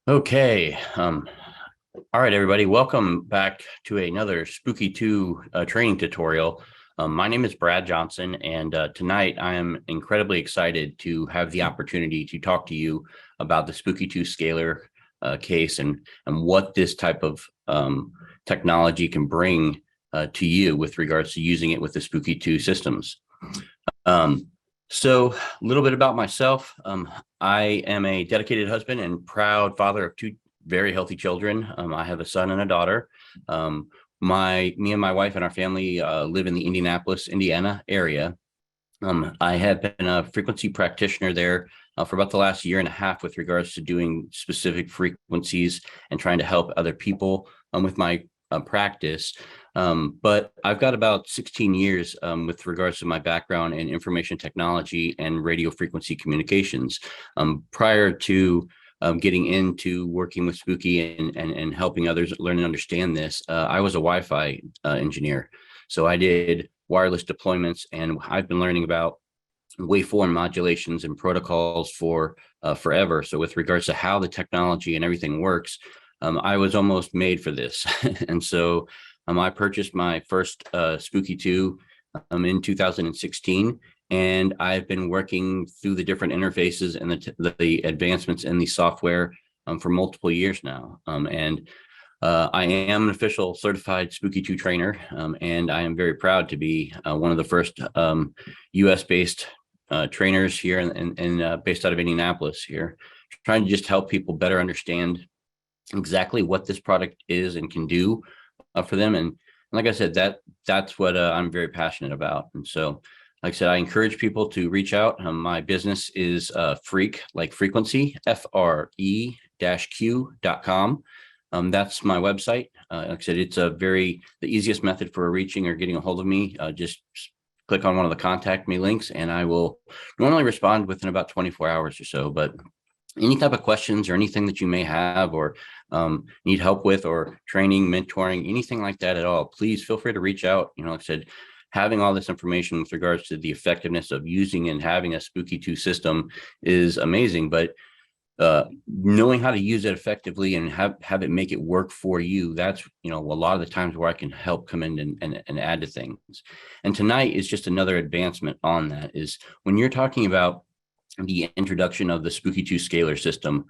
Okay. All right, everybody. Welcome back to another Spooky2 training tutorial. My name is Brad Johnson, and tonight I am incredibly excited to have the opportunity to talk to you about the Spooky2 Scalar case and what this type of technology can bring to you with regards to using it with the Spooky2 systems. So a little bit about myself. I am a dedicated husband and proud father of two very healthy children. I have a son and a daughter. Me and my wife and our family live in the Indianapolis, Indiana area. I have been a frequency practitioner there for about the last year and a half with regards to doing specific frequencies and trying to help other people with my practice. But I've got about 16 years with regards to my background in information technology and radio frequency communications. Prior to getting into working with Spooky and helping others learn and understand this, I was a Wi-Fi engineer. So I did wireless deployments, and I've been learning about waveform modulations and protocols for forever. So with regards to how the technology and everything works, I was almost made for this. And so I purchased my first Spooky2 in 2016, and I've been working through the different interfaces and the advancements in the software for multiple years now. I am an official certified Spooky2 trainer, and I am very proud to be one of the first US-based trainers here and based out of Indianapolis here, trying to just help people better understand exactly what this product is and can do for them. And like I said, that's what I'm very passionate about. And so, like I said, I encourage people to reach out. My business is Freak, like frequency, FRE-Q.com. That's my website. Like I said, it's the easiest method for reaching or getting a hold of me. Just click on one of the contact me links, and I will normally respond within about 24 hours or so. But any type of questions or anything that you may have or need help with, or training, mentoring, anything like that at all, please feel free to reach out. Like I said, having all this information with regards to the effectiveness of using and having a Spooky2 system is amazing, but knowing how to use it effectively and have it make it work for you, that's a lot of the times where I can help come in and add to things. And tonight is just another advancement on that. Is when you're talking about the introduction of the Spooky2 Scalar system,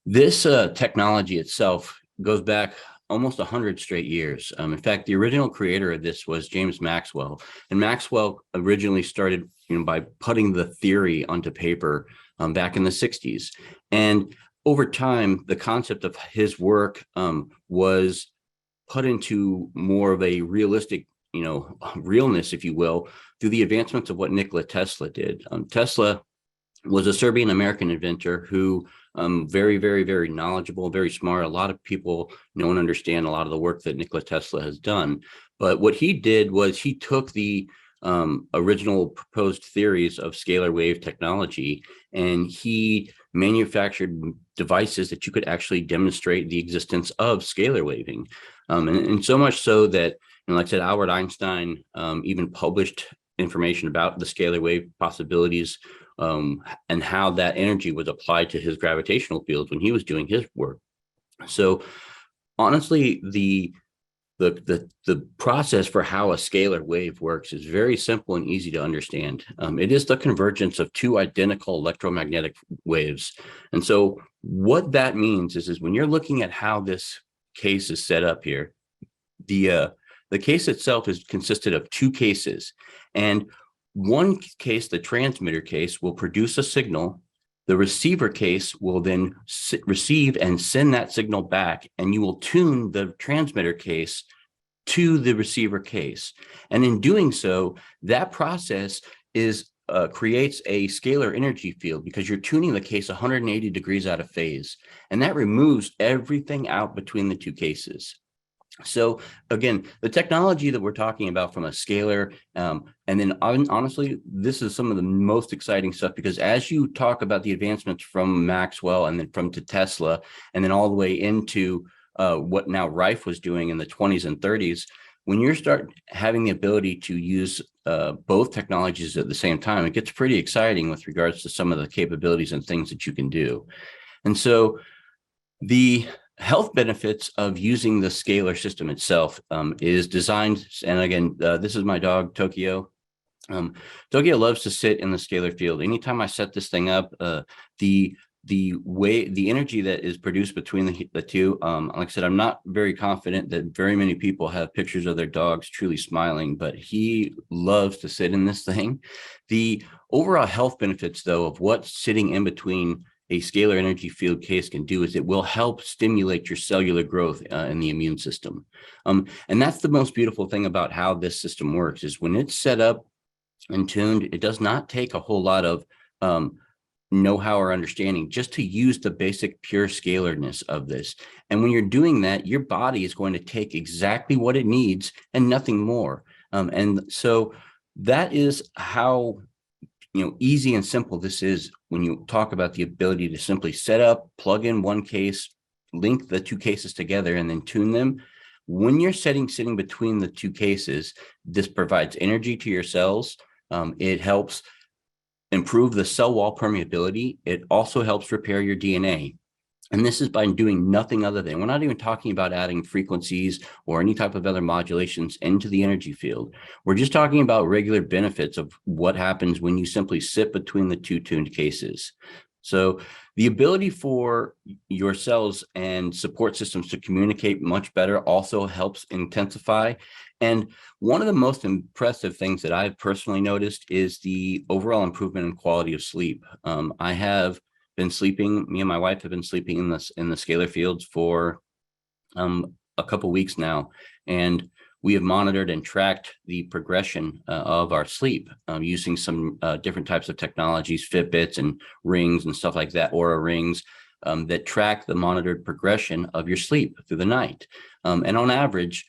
this technology itself goes back almost 100 straight years. In fact, the original creator of this was James Maxwell, and Maxwell originally started by putting the theory onto paper back in the 60s. And over time, the concept of his work was put into more of a realistic, realness, if you will, through the advancements of what Nikola Tesla did. Tesla was a Serbian-American inventor who very, very, very knowledgeable, very smart. A lot of people know and understand a lot of the work that Nikola Tesla has done. But what he did was he took the original proposed theories of scalar wave technology, and he manufactured devices that you could actually demonstrate the existence of scalar waving. And so much so that, like I said, Albert Einstein even published information about the scalar wave possibilities and how that energy was applied to his gravitational fields when he was doing his work. So honestly, the process for how a scalar wave works is very simple and easy to understand. It is the convergence of two identical electromagnetic waves. And so what that means is when you're looking at how this case is set up here, the case itself is consisted of two cases. And one case, the transmitter case, will produce a signal. The receiver case will then receive and send that signal back, and you will tune the transmitter case to the receiver case. And in doing so, that process creates a scalar energy field, because you're tuning the case 180 degrees out of phase, and that removes everything out between the two cases. So again, the technology that we're talking about from a scalar, and then honestly, this is some of the most exciting stuff, because as you talk about the advancements from Maxwell and then to Tesla, and then all the way into what now Rife was doing in the 20s and 30s, when you start having the ability to use both technologies at the same time, it gets pretty exciting with regards to some of the capabilities and things that you can do. And so The health benefits of using the Scalar system itself is designed, and again, this is my dog, Tokyo. Tokyo loves to sit in the scalar field. Anytime I set this thing up, the energy that is produced between the two, like I said, I'm not very confident that very many people have pictures of their dogs truly smiling, but he loves to sit in this thing. The overall health benefits, though, of what sitting in between a scalar energy field case can do is it will help stimulate your cellular growth in the immune system. And that's the most beautiful thing about how this system works is when it's set up and tuned, it does not take a whole lot of know-how or understanding just to use the basic pure scalarness of this. And when you're doing that, your body is going to take exactly what it needs and nothing more. And so that is how easy and simple this is when you talk about the ability to simply set up, plug in one case, link the two cases together, and then tune them. When you're sitting between the two cases, this provides energy to your cells. It helps improve the cell wall permeability. It also helps repair your DNA. And this is by doing nothing other than, we're not even talking about adding frequencies or any type of other modulations into the energy field. We're just talking about regular benefits of what happens when you simply sit between the two tuned cases. So the ability for your cells and support systems to communicate much better also helps intensify. And one of the most impressive things that I've personally noticed is the overall improvement in quality of sleep. I have been sleeping, me and my wife have been sleeping in the scalar fields for a couple weeks now, and we have monitored and tracked the progression of our sleep using some different types of technologies, Fitbits and rings and stuff like that, Aura rings that track the monitored progression of your sleep through the night. And on average,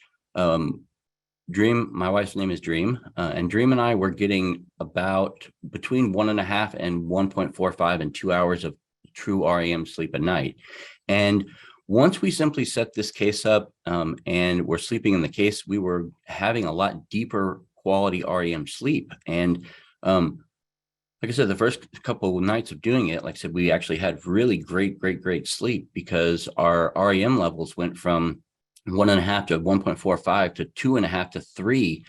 Dream, my wife's name is Dream, and Dream and I were getting about between 1.5 and 1.45 and 2 hours of true REM sleep a night. And once we simply set this case up and we're sleeping in the case, we were having a lot deeper quality REM sleep. And like I said, the first couple of nights of doing it, like I said, we actually had really great sleep because our REM levels went from 1.5 to 1.45 to 2.5 to 3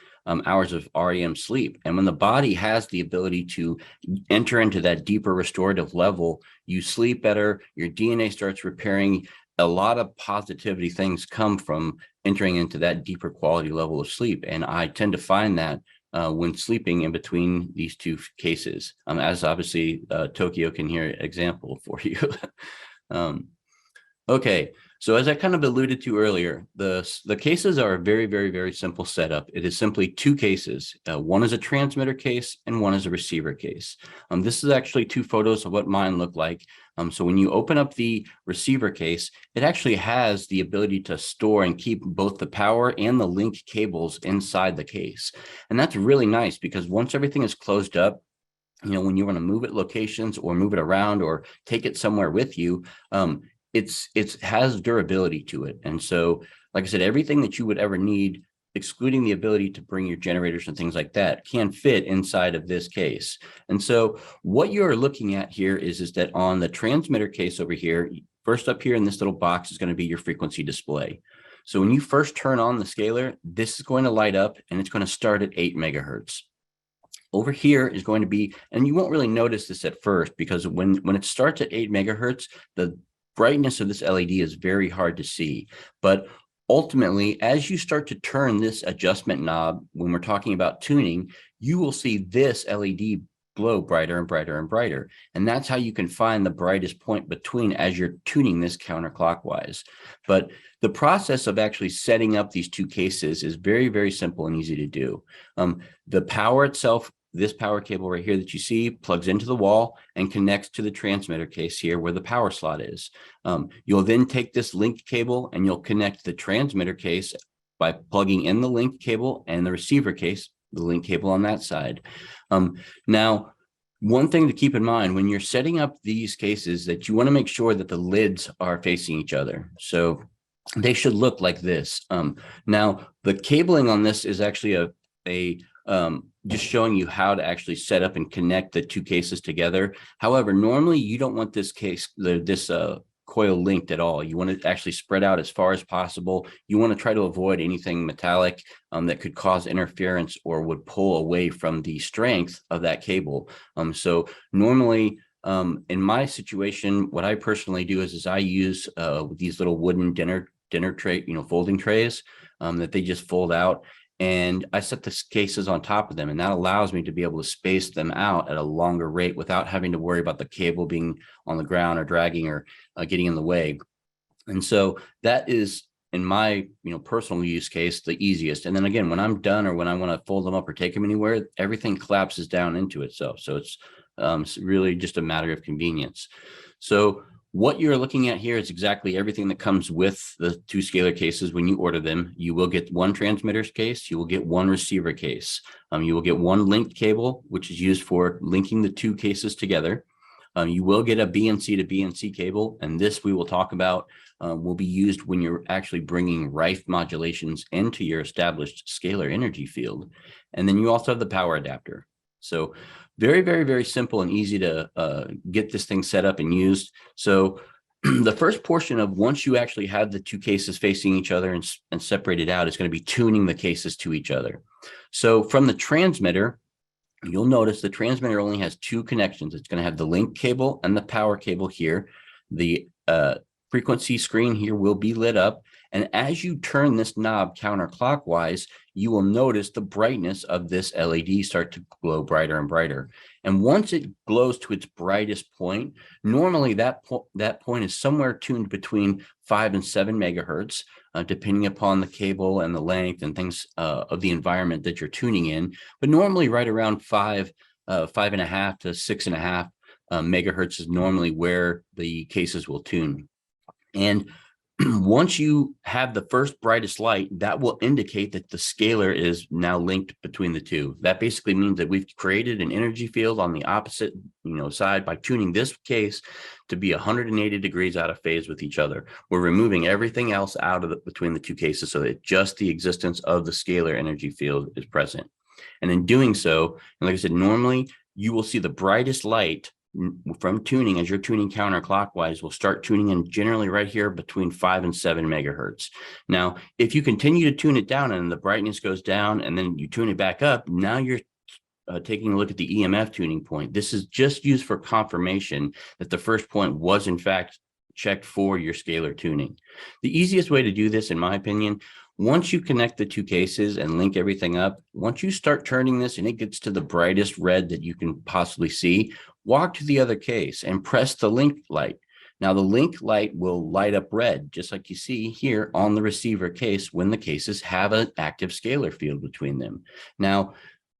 hours of REM sleep. And when the body has the ability to enter into that deeper restorative level, you sleep better, your DNA starts repairing. A lot of positivity things come from entering into that deeper quality level of sleep. And I tend to find that when sleeping in between these two cases, as obviously Tokyo can hear an example for you. Okay. So as I kind of alluded to earlier, the cases are a very simple setup. It is simply two cases. One is a transmitter case and one is a receiver case. This is actually two photos of what mine look like. So when you open up the receiver case, it actually has the ability to store and keep both the power and the link cables inside the case. And that's really nice because once everything is closed up, when you want to move it locations or move it around or take it somewhere with you, it has durability to it. And so, like I said, everything that you would ever need, excluding the ability to bring your generators and things like that, can fit inside of this case. And so what you're looking at here is that on the transmitter case over here, first up here in this little box is going to be your frequency display. So when you first turn on the scalar, this is going to light up and it's going to start at 8 megahertz. Over here is going to be, and you won't really notice this at first because when it starts at 8 megahertz, the brightness of this LED is very hard to see. But ultimately, as you start to turn this adjustment knob, when we're talking about tuning, you will see this LED glow brighter and brighter and brighter. And that's how you can find the brightest point between as you're tuning this counterclockwise. But the process of actually setting up these two cases is very simple and easy to do. The power itself, this power cable right here that you see, plugs into the wall and connects to the transmitter case here where the power slot is. You'll then take this link cable and you'll connect the transmitter case by plugging in the link cable and the receiver case, the link cable on that side. Now, one thing to keep in mind when you're setting up these cases that you want to make sure that the lids are facing each other. So they should look like this. Now, the cabling on this is actually just showing you how to actually set up and connect the two cases together. However, normally you don't want this case, this coil linked at all. You want to actually spread out as far as possible. You want to try to avoid anything metallic that could cause interference or would pull away from the strength of that cable. So normally, in my situation, what I personally do is I use these little wooden dinner tray, folding trays that they just fold out. And I set the cases on top of them, and that allows me to be able to space them out at a longer rate without having to worry about the cable being on the ground or dragging or getting in the way. And so that is, in my personal use case, the easiest. And then again, when I'm done or when I want to fold them up or take them anywhere, everything collapses down into itself. So it's really just a matter of convenience. So what you're looking at here is exactly everything that comes with the 2 scalar cases. When you order them, you will get 1 transmitter's case, you will get 1 receiver case, you will get 1 linked cable, which is used for linking the 2 cases together. You will get a BNC to BNC cable, and this we will talk about will be used when you're actually bringing Rife modulations into your established scalar energy field. And then you also have the power adapter. So very, very, very simple and easy to get this thing set up and used. So the first portion of once you actually have the 2 cases facing each other and separated out is going to be tuning the cases to each other. So from the transmitter, you'll notice the transmitter only has 2 connections. It's going to have the link cable and the power cable here. The frequency screen here will be lit up. And as you turn this knob counterclockwise, you will notice the brightness of this LED start to glow brighter and brighter. And once it glows to its brightest point, normally that point is somewhere tuned between 5 and 7 megahertz, depending upon the cable and the length and things of the environment that you're tuning in. But normally right around 5.5 to 6.5 megahertz is normally where the cases will tune. And once you have the first brightest light, that will indicate that the scalar is now linked between the 2. That basically means that we've created an energy field on the opposite side by tuning this case to be 180 degrees out of phase with each other. We're removing everything else out of between the 2 cases so that just the existence of the scalar energy field is present. And in doing so, and like I said, normally you will see the brightest light from tuning, as you're tuning counterclockwise, will start tuning in generally right here between 5 and 7 megahertz. Now, if you continue to tune it down and the brightness goes down and then you tune it back up, now you're taking a look at the EMF tuning point. This is just used for confirmation that the first point was in fact checked for your scalar tuning. The easiest way to do this, in my opinion, once you connect the 2 cases and link everything up, once you start turning this and it gets to the brightest red that you can possibly see, walk to the other case and press the link light. Now the link light will light up red, just like you see here on the receiver case when the cases have an active scalar field between them. Now,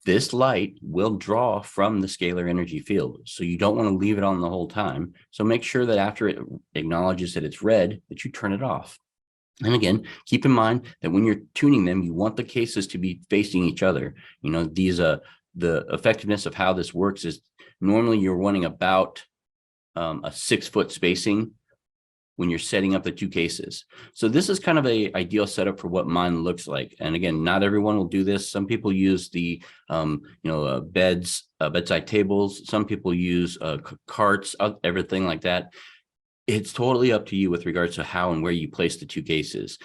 this light will draw from the scalar energy field, so you don't want to leave it on the whole time. So make sure that after it acknowledges that it's red, that you turn it off. And again, keep in mind that when you're tuning them, you want the cases to be facing each other. The effectiveness of how this works is normally you're wanting about a 6-foot spacing when you're setting up the 2 cases. So this is kind of a ideal setup for what mine looks like. And again, not everyone will do this. Some people use the bedside tables. Some people use carts, everything like that. It's totally up to you with regards to how and where you place the 2 cases.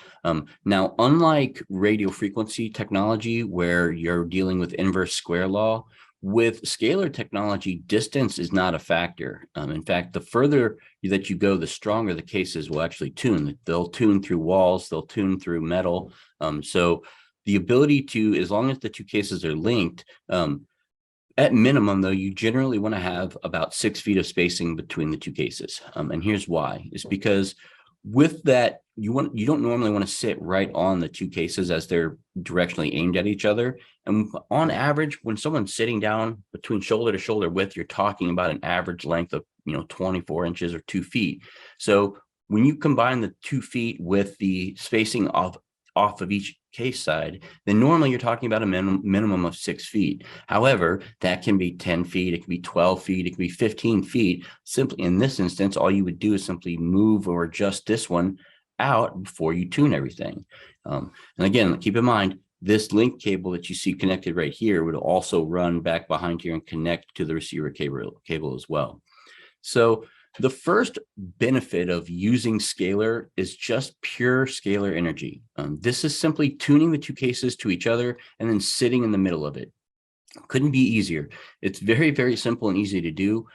Now, unlike radio frequency technology, where you're dealing with inverse square law, with scalar technology, distance is not a factor. In fact, the further that you go, the stronger the cases will actually tune. They'll tune through walls, they'll tune through metal. So the ability to, as long as the 2 cases are linked, at minimum, though, you generally want to have about 6 feet of spacing between the 2 cases. And here's why. It's because with that, you don't normally want to sit right on the 2 cases as they're directionally aimed at each other. And on average, when someone's sitting down between shoulder to shoulder width, you're talking about an average length of 24 inches or 2 feet. So when you combine the 2 feet with the spacing off of each case side, then normally you're talking about a minimum of 6 feet. However, that can be 10 feet, it can be 12 feet, it can be 15 feet. Simply in this instance, all you would do is simply move or adjust this one out before you tune everything. And again, keep in mind, this link cable that you see connected right here would also run back behind here and connect to the receiver cable as well. So the first benefit of using Scalar is just pure scalar energy. This is simply tuning the two cases to each other and then sitting in the middle of it. Couldn't be easier. It's very, very simple and easy to do.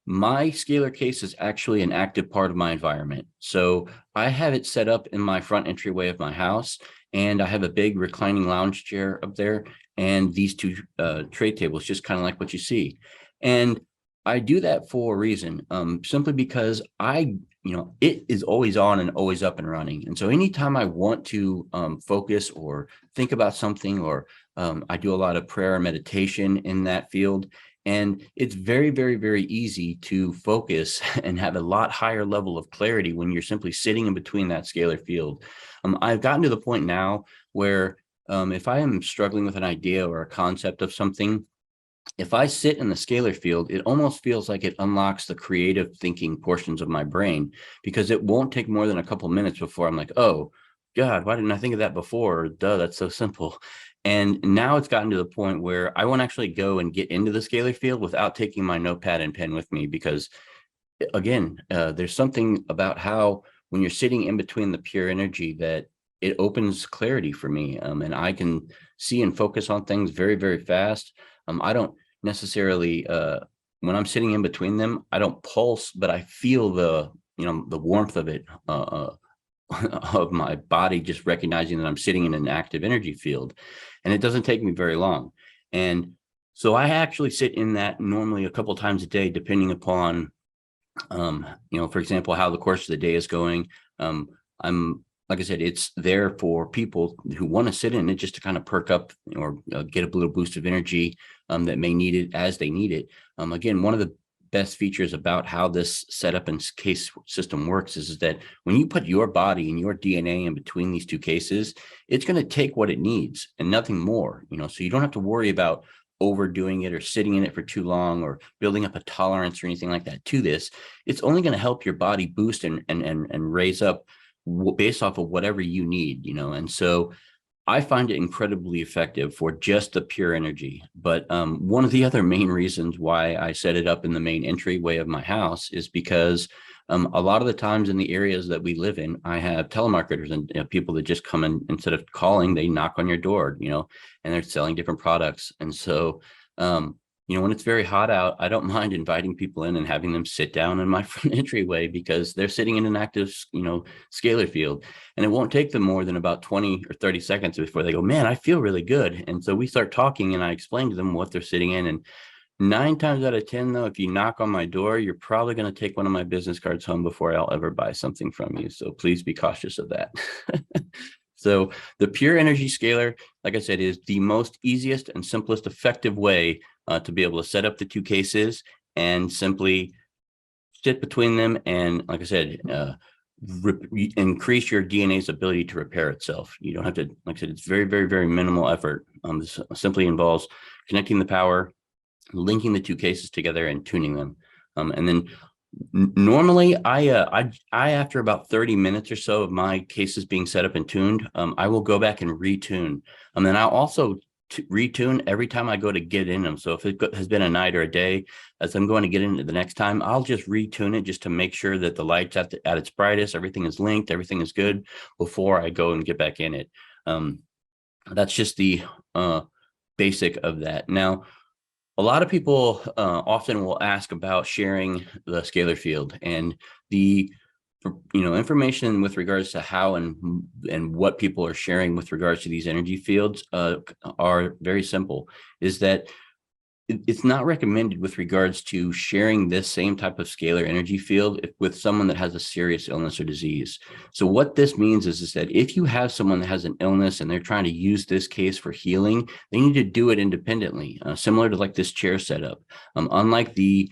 My scalar case is actually an active part of my environment. So I have it set up in my front entryway of my house, and I have a big reclining lounge chair up there and these two tray tables, just kind of like what you see. And I do that for a reason, simply because it is always on and always up and running. And so anytime I want to focus or think about something, or I do a lot of prayer and meditation in that field. And it's very, very, very easy to focus and have a lot higher level of clarity when you're simply sitting in between that scalar field. I've gotten to the point now where if I am struggling with an idea or a concept of something, if I sit in the scalar field, it almost feels like it unlocks the creative thinking portions of my brain, because it won't take more than a couple minutes before I'm like, oh, God, why didn't I think of that before? Or, duh, that's so simple. And now it's gotten to the point where I won't actually go and get into the scalar field without taking my notepad and pen with me, because again, there's something about how when you're sitting in between the pure energy that it opens clarity for me, and I can see and focus on things very, very fast. I don't necessarily, when I'm sitting in between them, I don't pulse, but I feel the warmth of it, of my body, just recognizing that I'm sitting in an active energy field, and it doesn't take me very long. And so I actually sit in that normally a couple of times a day, depending upon, for example, how the course of the day is going. Like I said, it's there for people who want to sit in it just to kind of perk up or get a little boost of energy that may need it as they need it. Again, one of the best features about how this setup and case system works is that when you put your body and your DNA in between these two cases, it's going to take what it needs and nothing more. So you don't have to worry about overdoing it or sitting in it for too long or building up a tolerance or anything like that to this. It's only going to help your body boost and raise up based off of whatever you need, and so I find it incredibly effective for just the pure energy. But one of the other main reasons why I set it up in the main entryway of my house is because a lot of the times in the areas that we live in, I have telemarketers and people that just come in, instead of calling, they knock on your door, and they're selling different products. And so when it's very hot out, I don't mind inviting people in and having them sit down in my front entryway, because they're sitting in an active, scalar field, and it won't take them more than about 20 or 30 seconds before they go, man, I feel really good. And so we start talking and I explain to them what they're sitting in. And 9 times out of 10, though, if you knock on my door, you're probably going to take one of my business cards home before I'll ever buy something from you. So please be cautious of that. So the pure energy scalar, like I said, is the most easiest and simplest effective way to be able to set up the two cases and simply sit between them. And like I said, increase your DNA's ability to repair itself. You don't have to, like I said, it's very, very, very minimal effort. This simply involves connecting the power, linking the two cases together, and tuning them. And then normally I after about 30 minutes or so of my cases being set up and tuned, I will go back and retune. And then I'll also retune every time I go to get in them. So if it has been a night or a day, as I'm going to get into the next time, I'll just retune it just to make sure that the light's at its brightest, everything is linked, everything is good before I go and get back in it. That's just the basic of that. Now, a lot of people often will ask about sharing the scalar field, and the information with regards to how and what people are sharing with regards to these energy fields are very simple. Is that it's not recommended with regards to sharing this same type of scalar energy field with someone that has a serious illness or disease. So what this means is that if you have someone that has an illness and they're trying to use this case for healing, they need to do it independently, similar to like this chair setup. Unlike the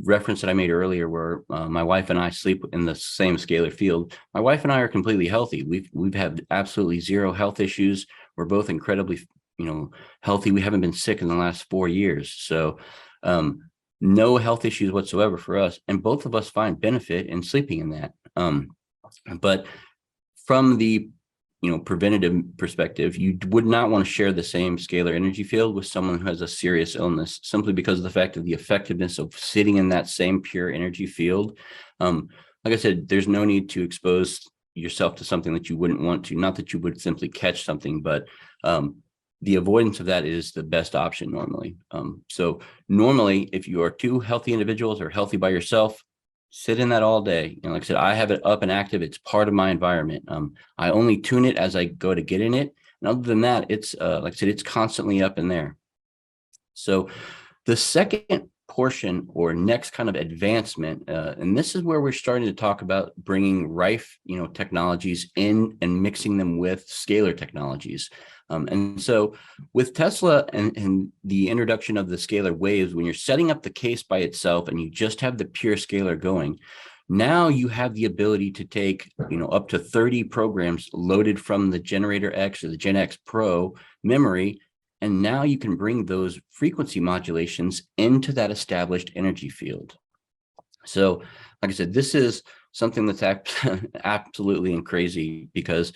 reference that I made earlier, where my wife and I sleep in the same scalar field, my wife and I are completely healthy. We've had absolutely zero health issues. We're both incredibly healthy. We haven't been sick in the last 4 years. So no health issues whatsoever for us. And both of us find benefit in sleeping in that. But from the preventative perspective, you would not want to share the same scalar energy field with someone who has a serious illness, simply because of the fact of the effectiveness of sitting in that same pure energy field. Like I said, there's no need to expose yourself to something that you wouldn't want to, not that you would simply catch something, but the avoidance of that is the best option normally. So normally, if you are two healthy individuals or healthy by yourself, sit in that all day. Like I said, I have it up and active. It's part of my environment. I only tune it as I go to get in it. And other than that, it's like I said, it's constantly up in there. So the second portion or next kind of advancement, and this is where we're starting to talk about bringing Rife, technologies in and mixing them with scalar technologies. And so with Tesla and the introduction of the scalar waves, when you're setting up the case by itself and you just have the pure scalar going, now you have the ability to take, up to 30 programs loaded from the Generator X or the Gen X Pro memory. And now you can bring those frequency modulations into that established energy field. So, like I said, this is something that's absolutely and crazy, because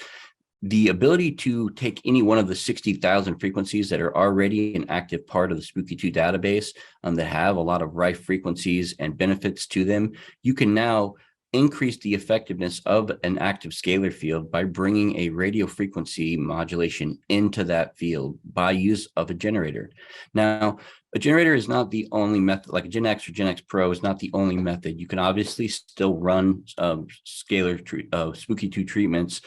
the ability to take any one of the 60,000 frequencies that are already an active part of the Spooky2 database that have a lot of Rife frequencies and benefits to them, you can now increase the effectiveness of an active scalar field by bringing a radio frequency modulation into that field by use of a generator. Now, a generator is not the only method, like a Gen X or Gen X Pro is not the only method. You can obviously still run Spooky2 treatments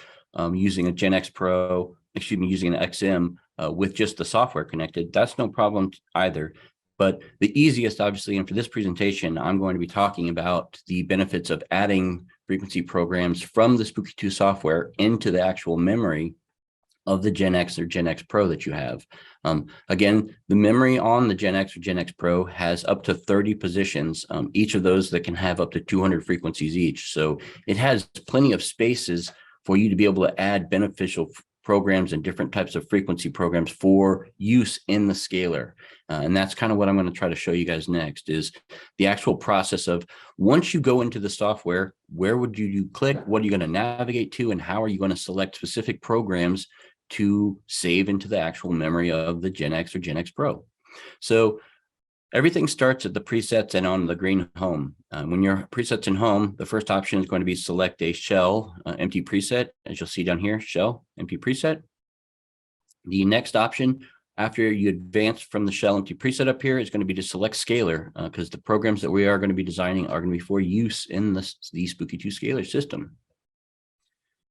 using a Gen X Pro, using an XM with just the software connected. That's no problem either. But the easiest, obviously, and for this presentation, I'm going to be talking about the benefits of adding frequency programs from the Spooky2 software into the actual memory of the Gen X or Gen X Pro that you have. Again, the memory on the Gen X or Gen X Pro has up to 30 positions, each of those that can have up to 200 frequencies each. So it has plenty of spaces for you to be able to add beneficial programs and different types of frequency programs for use in the scalar. And that's kind of what I'm going to try to show you guys next, is the actual process of, once you go into the software, where would you click? What are you going to navigate to? And how are you going to select specific programs to save into the actual memory of the Gen X or Gen X Pro? So everything starts at the presets and on the green home. When your presets in home, the first option is going to be select a shell empty preset, as you'll see down here, shell empty preset. The next option, after you advance from the shell empty preset up here, is going to be to select scalar, because the programs that we are going to be designing are going to be for use in the Spooky2 Scalar system.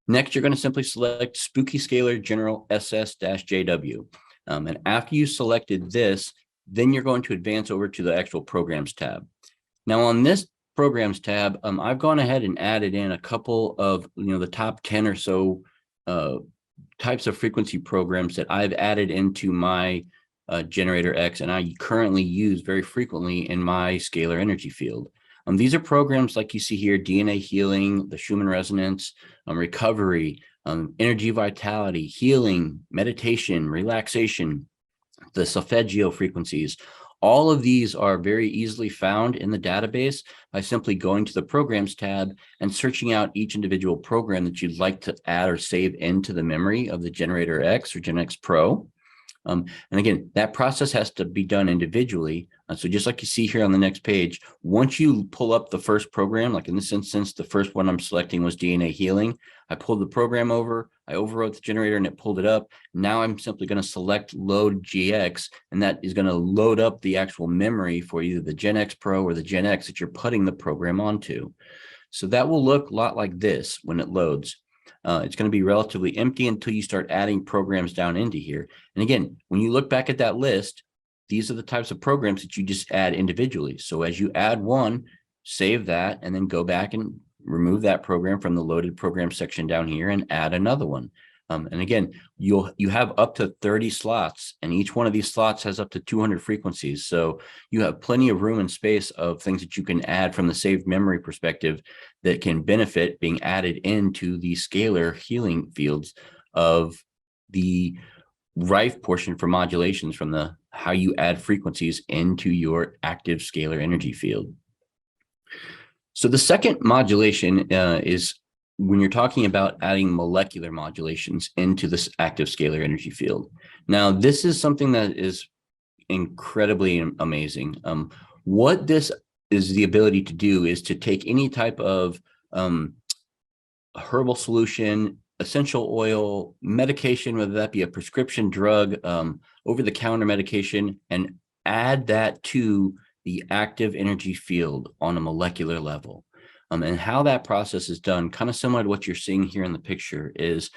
Next, you're going to simply select Spooky Scalar General SS-JW. And after you selected this, then you're going to advance over to the actual programs tab. Now on this programs tab, I've gone ahead and added in a couple of, the top 10 or so types of frequency programs that I've added into my Generator X, and I currently use very frequently in my scalar energy field. These are programs like you see here: DNA healing, the Schumann resonance, recovery, energy vitality, healing, meditation, relaxation, the solfeggio frequencies. All of these are very easily found in the database by simply going to the programs tab and searching out each individual program that you'd like to add or save into the memory of the Generator X or Gen X Pro. And again, that process has to be done individually. So just like you see here on the next page, once you pull up the first program, like in this instance, the first one I'm selecting was DNA healing. I pulled the program over, I overwrote the generator and it pulled it up. Now I'm simply going to select load GX, and that is going to load up the actual memory for either the Gen X Pro or the Gen X that you're putting the program onto. So that will look a lot like this when it loads. It's going to be relatively empty until you start adding programs down into here. And again, when you look back at that list, these are the types of programs that you just add individually. So as you add one, save that, and then go back and remove that program from the loaded program section down here and add another one. And again, you have up to 30 slots, and each one of these slots has up to 200 frequencies. So you have plenty of room and space of things that you can add from the saved memory perspective that can benefit being added into the scalar healing fields of the Rife portion for modulations, from the how you add frequencies into your active scalar energy field. So the second modulation is when you're talking about adding molecular modulations into this active scalar energy field. Now, this is something that is incredibly amazing. What this is the ability to do is to take any type of herbal solution, essential oil, medication, whether that be a prescription drug, over-the-counter medication, and add that to the active energy field on a molecular level. And how that process is done, kind of similar to what you're seeing here in the picture, is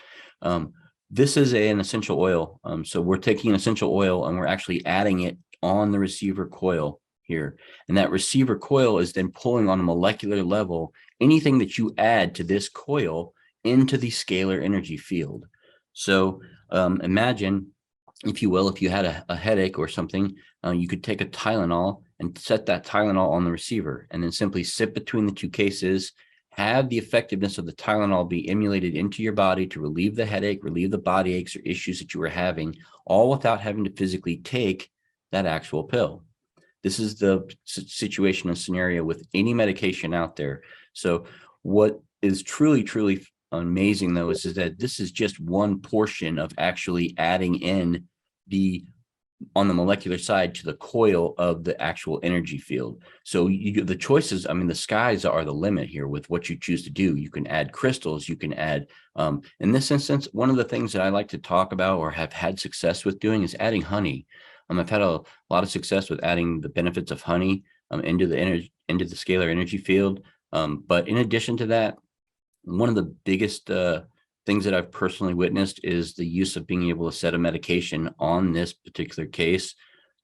this is an essential oil. So we're taking an essential oil and we're actually adding it on the receiver coil here. And that receiver coil is then pulling on a molecular level anything that you add to this coil into the scalar energy field. So imagine, if you will, if you had a headache or something, you could take a Tylenol and set that Tylenol on the receiver and then simply sit between the two cases, have the effectiveness of the Tylenol be emulated into your body to relieve the headache, relieve the body aches or issues that you were having, all without having to physically take that actual pill. This is the situation and scenario with any medication out there. So what is truly, truly amazing, though, is that this is just one portion of actually adding in on the molecular side to the coil of the actual energy field. So the choices, I mean, the skies are the limit here with what you choose to do. You can add crystals, you can add, in this instance, one of the things that I like to talk about or have had success with doing is adding honey. I've had a lot of success with adding the benefits of honey into the scalar energy field. But in addition to that, one of the biggest things that I've personally witnessed is the use of being able to set a medication on this particular case,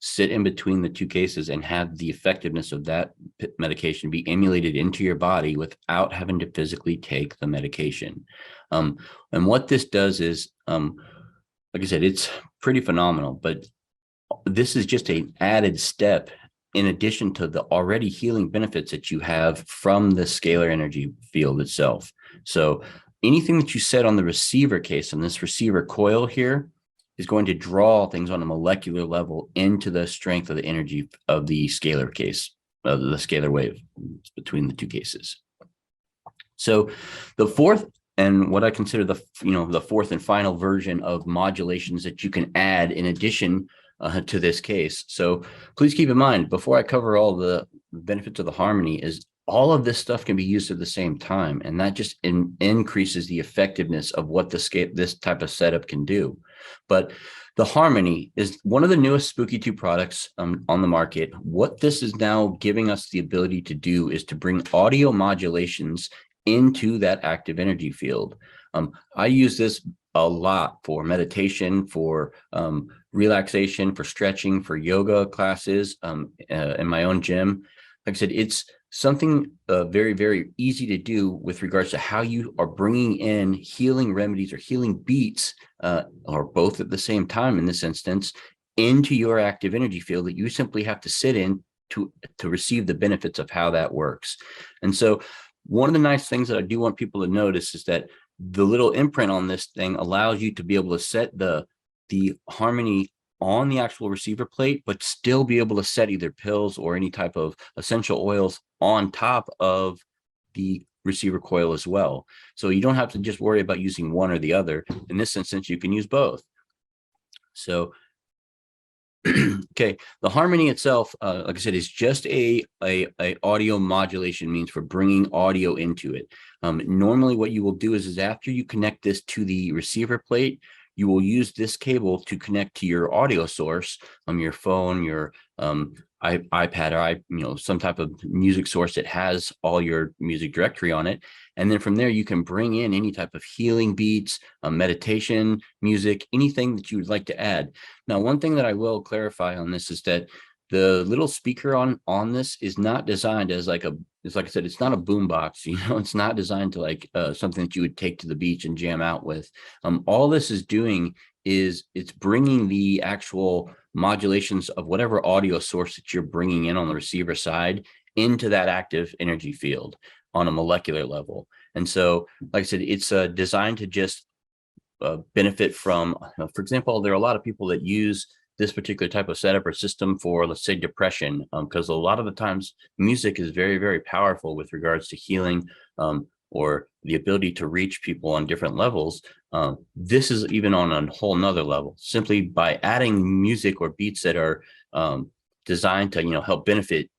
sit in between the two cases, and have the effectiveness of that medication be emulated into your body without having to physically take the medication. And what this does is, like I said, it's pretty phenomenal, but this is just an added step in addition to the already healing benefits that you have from the scalar energy field itself. So anything that you set on the receiver case, on this receiver coil here, is going to draw things on a molecular level into the strength of the energy of the scalar case, of the scalar wave between the two cases. So the fourth, and what I consider the fourth and final version of modulations that you can add in addition to this case. So please keep in mind, before I cover all the benefits of the harmony, is all of this stuff can be used at the same time, and that just increases the effectiveness of what this type of setup can do. But the harmony is one of the newest Spooky2 products on the market. What this is now giving us the ability to do is to bring audio modulations into that active energy field. I use this a lot for meditation, for relaxation, for stretching, for yoga classes in my own gym. Like I said, it's something very, very easy to do with regards to how you are bringing in healing remedies or healing beats, or both at the same time in this instance, into your active energy field that you simply have to sit in to receive the benefits of how that works. And so one of the nice things that I do want people to notice is that the little imprint on this thing allows you to be able to set the harmony on the actual receiver plate, but still be able to set either pills or any type of essential oils on top of the receiver coil as well. So you don't have to just worry about using one or the other. In this instance, you can use both. So okay, the harmony itself, like I said, is just a audio modulation means for bringing audio into it. Normally what you will do is after you connect this to the receiver plate, you will use this cable to connect to your audio source, your phone, your iPad, or some type of music source that has all your music directory on it. And then from there, you can bring in any type of healing beats, meditation, music, anything that you would like to add. Now, one thing that I will clarify on this is that the little speaker on this is not designed as like I said, it's not a boombox. It's not designed to like something that you would take to the beach and jam out with. All this is doing is it's bringing the actual modulations of whatever audio source that you're bringing in on the receiver side into that active energy field on a molecular level. And so, like I said, it's designed to just benefit from, for example, there are a lot of people that use this particular type of setup or system for, let's say, depression, because a lot of the times music is very, very powerful with regards to healing or the ability to reach people on different levels. This is even on a whole nother level, simply by adding music or beats that are designed to, help benefit.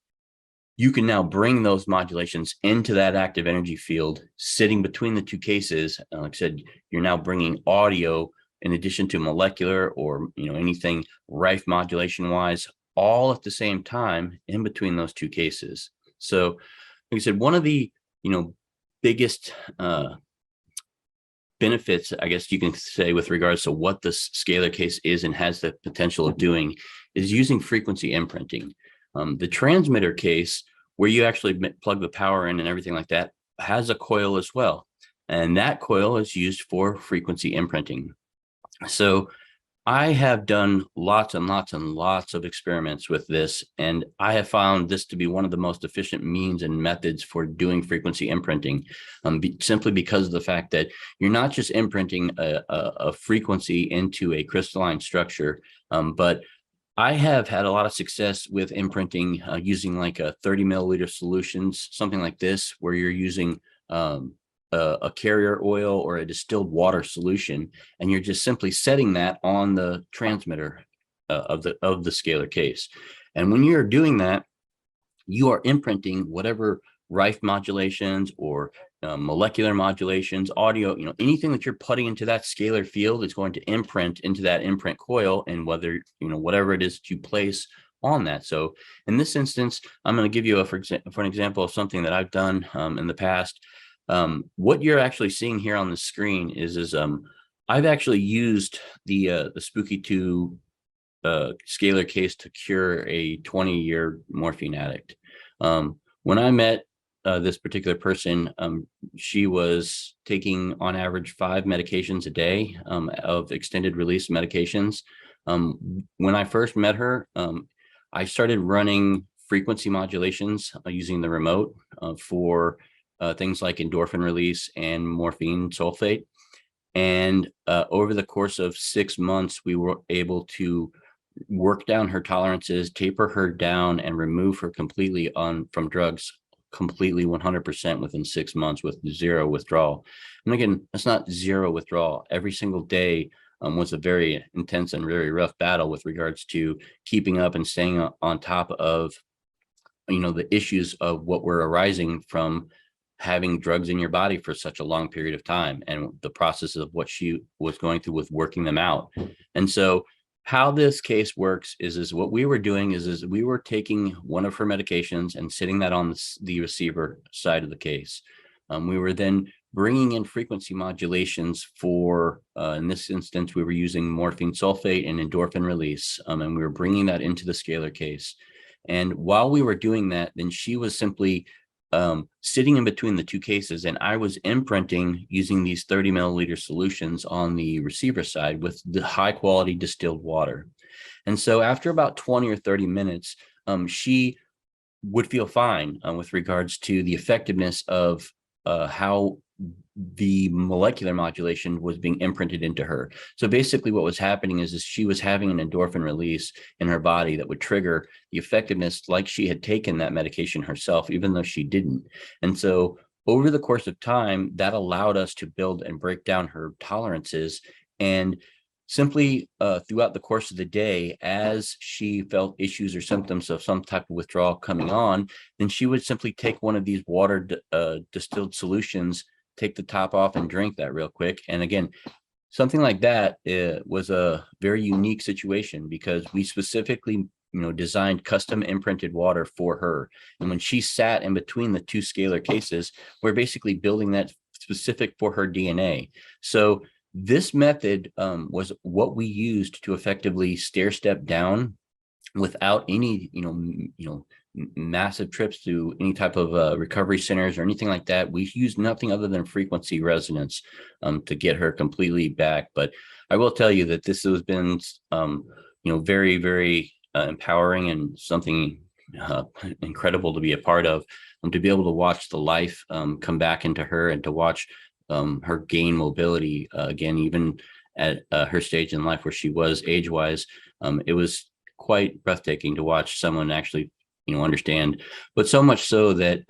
You can now bring those modulations into that active energy field sitting between the two cases. Like I said, you're now bringing audio in addition to molecular or, anything Rife modulation wise, all at the same time in between those two cases. So like I said, one of the, biggest benefits, I guess you can say, with regards to what the scalar case is and has the potential of doing, is using frequency imprinting. The transmitter case, where you actually plug the power in and everything like that, has a coil as well. And that coil is used for frequency imprinting. So I have done lots and lots and lots of experiments with this, and I have found this to be one of the most efficient means and methods for doing frequency imprinting, simply because of the fact that you're not just imprinting a frequency into a crystalline structure, but I have had a lot of success with imprinting using like a 30 milliliter solutions, something like this, where you're using a carrier oil or a distilled water solution, and you're just simply setting that on the transmitter of the scalar case. And when you're doing that, you are imprinting whatever Rife modulations or molecular modulations, audio, anything that you're putting into that scalar field is going to imprint into that imprint coil, and whether, whatever it is that you place on that. So in this instance, I'm going to give you for an example of something that I've done in the past. What you're actually seeing here on the screen is I've actually used the Spooky2 Scalar case to cure a 20-year morphine addict. When I met this particular person, she was taking on average 5 medications a day of extended release medications. When I first met her, I started running frequency modulations using the remote for things like endorphin release and morphine sulfate. And over the course of 6 months, we were able to work down her tolerances, taper her down, and remove her completely from drugs, completely 100% within 6 months with 0 withdrawal. And again, that's not 0 withdrawal. Every single day was a very intense and very rough battle with regards to keeping up and staying on top of, the issues of what were arising from having drugs in your body for such a long period of time, and the process of what she was going through with working them out. And so how this case works is what we were doing is we were taking one of her medications and sitting that on the receiver side of the case. We were then bringing in frequency modulations for, in this instance, we were using morphine sulfate and endorphin release, and we were bringing that into the scalar case. And while we were doing that, then she was simply sitting in between the two cases, and I was imprinting using these 30 milliliter solutions on the receiver side with the high quality distilled water. And so after about 20 or 30 minutes, she would feel fine with regards to the effectiveness of how the molecular modulation was being imprinted into her. So basically what was happening is she was having an endorphin release in her body that would trigger the effectiveness like she had taken that medication herself, even though she didn't. And so over the course of time, that allowed us to build and break down her tolerances. And simply throughout the course of the day, as she felt issues or symptoms of some type of withdrawal coming on, then she would simply take one of these water distilled solutions, take the top off and drink that real quick. And again, something like that was a very unique situation because we specifically, designed custom imprinted water for her. And when she sat in between the two scalar cases, we're basically building that specific for her DNA. So this method was what we used to effectively stair step down without any, massive trips to any type of recovery centers or anything like that. We used nothing other than frequency resonance to get her completely back. But I will tell you that this has been, very, very empowering and something incredible to be a part of, to be able to watch the life come back into her and to watch her gain mobility again, even at her stage in life where she was age-wise. It was quite breathtaking to watch someone actually, understand. But so much so that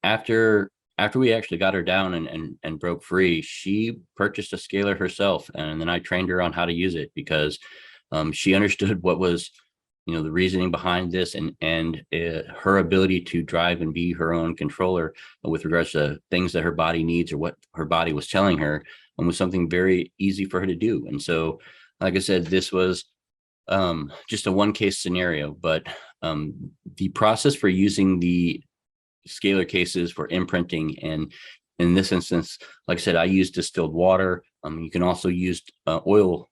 after after we actually got her down and broke free, she purchased a scalar herself, and then I trained her on how to use it because she understood what was, the reasoning behind this, and her ability to drive and be her own controller with regards to things that her body needs or what her body was telling her, and was something very easy for her to do. And so, like I said, this was just a one case scenario, but the process for using the scalar cases for imprinting, and in this instance, like I said, I use distilled water. You can also use oil,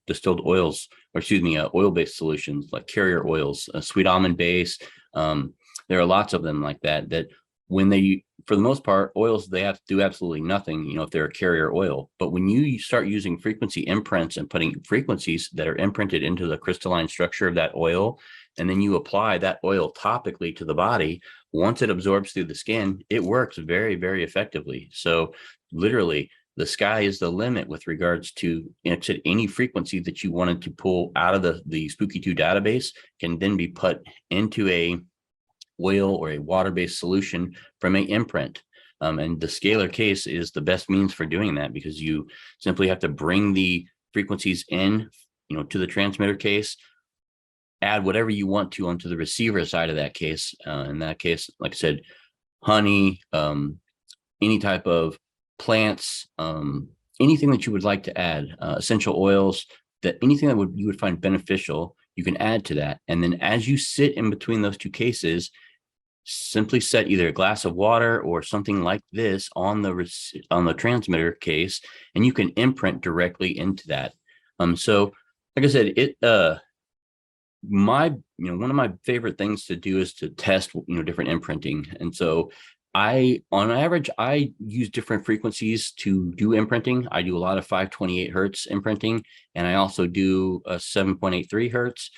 distilled oils, or excuse me, oil-based solutions like carrier oils, sweet almond base. There are lots of them like that, that when they, for the most part, oils, they have to do absolutely nothing, if they're a carrier oil. But when you start using frequency imprints and putting frequencies that are imprinted into the crystalline structure of that oil, and then you apply that oil topically to the body, once it absorbs through the skin, it works very, very effectively. So literally, the sky is the limit with regards to any frequency that you wanted to pull out of the Spooky2 database can then be put into a oil or a water-based solution from an imprint. And the scalar case is the best means for doing that, because you simply have to bring the frequencies in, to the transmitter case, add whatever you want to onto the receiver side of that case. In that case, like I said, honey, any type of plants, anything that you would like to add, essential oils, that anything that you would find beneficial, you can add to that. And then as you sit in between those two cases, simply set either a glass of water or something like this on the transmitter case, and you can imprint directly into that. So like I said, one of my favorite things to do is to test, different imprinting. And so on average, I use different frequencies to do imprinting. I do a lot of 528 hertz imprinting, and I also do a 7.83 hertz.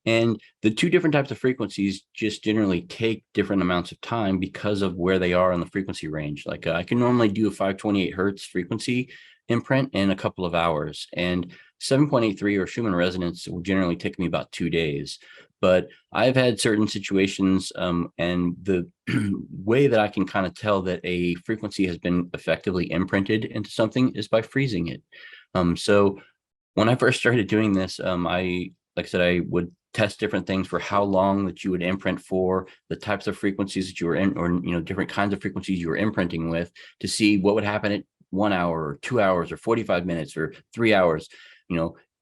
And the two different types of frequencies just generally take different amounts of time because of where they are in the frequency range. Like I can normally do a 528 hertz frequency imprint in a couple of hours, and 7.83 or Schumann resonance will generally take me about 2 days. But I've had certain situations, and the way that I can kind of tell that a frequency has been effectively imprinted into something is by freezing it. So when I first started doing this, like I said, I would test different things for how long that you would imprint for, the types of frequencies that you were in, or different kinds of frequencies you were imprinting with, to see what would happen at 1 hour or 2 hours or 45 minutes or 3 hours,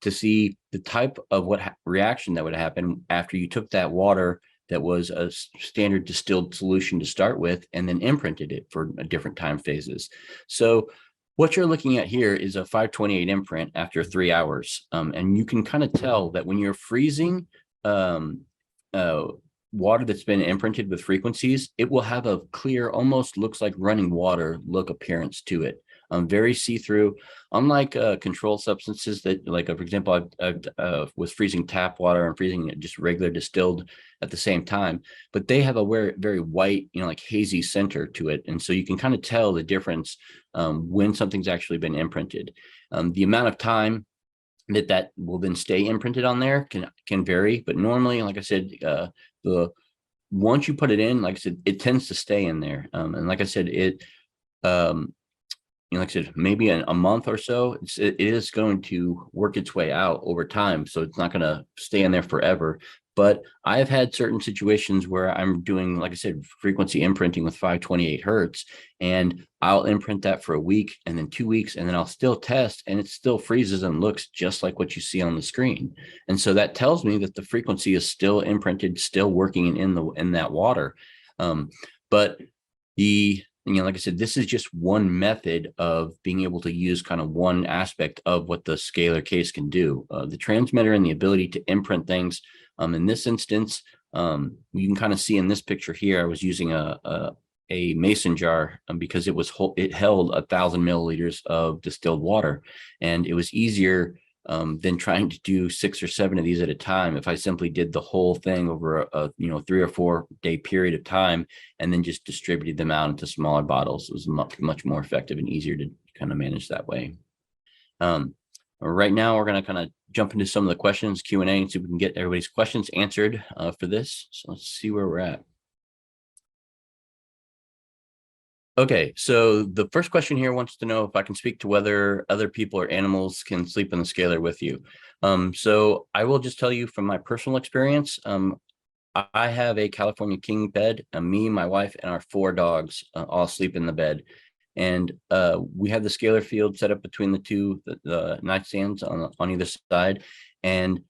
to see the type of reaction that would happen after you took that water that was a standard distilled solution to start with, and then imprinted it for different time phases. So what you're looking at here is a 528 imprint after 3 hours. And you can kind of tell that when you're freezing water that's been imprinted with frequencies, it will have a clear, almost looks like running water look appearance to it. Very see-through, unlike controlled substances that, like, for example, I was freezing tap water and freezing just regular distilled at the same time, but they have a very, very white, like hazy center to it. And so you can kind of tell the difference when something's actually been imprinted. The amount of time that will then stay imprinted on there can vary, but normally, like I said, once you put it in, like I said, it tends to stay in there. And like I said, like I said, maybe a month or so, it is going to work its way out over time. So it's not going to stay in there forever. But I've had certain situations where I'm doing, like I said, frequency imprinting with 528 hertz, and I'll imprint that for a week, and then 2 weeks, and then I'll still test, and it still freezes and looks just like what you see on the screen. And so that tells me that the frequency is still imprinted, still working in that water. But like I said, this is just one method of being able to use kind of one aspect of what the scalar case can do. The transmitter and the ability to imprint things. In this instance, you can kind of see in this picture here, I was using a mason jar because it held 1,000 milliliters of distilled water, and it was easier than trying to do 6 or 7 of these at a time. If I simply did the whole thing over a 3 or 4 day period of time, and then just distributed them out into smaller bottles, it was much more effective and easier to kind of manage that way. Right now, we're going to kind of jump into some of the questions, Q&A, and see if we can get everybody's questions answered for this. So let's see where we're at. Okay, so the first question here wants to know if I can speak to whether other people or animals can sleep in the scalar with you. So I will just tell you from my personal experience. I have a California king bed. Me, my wife, and our 4 dogs all sleep in the bed. And we have the scalar field set up between the nightstands on either side. And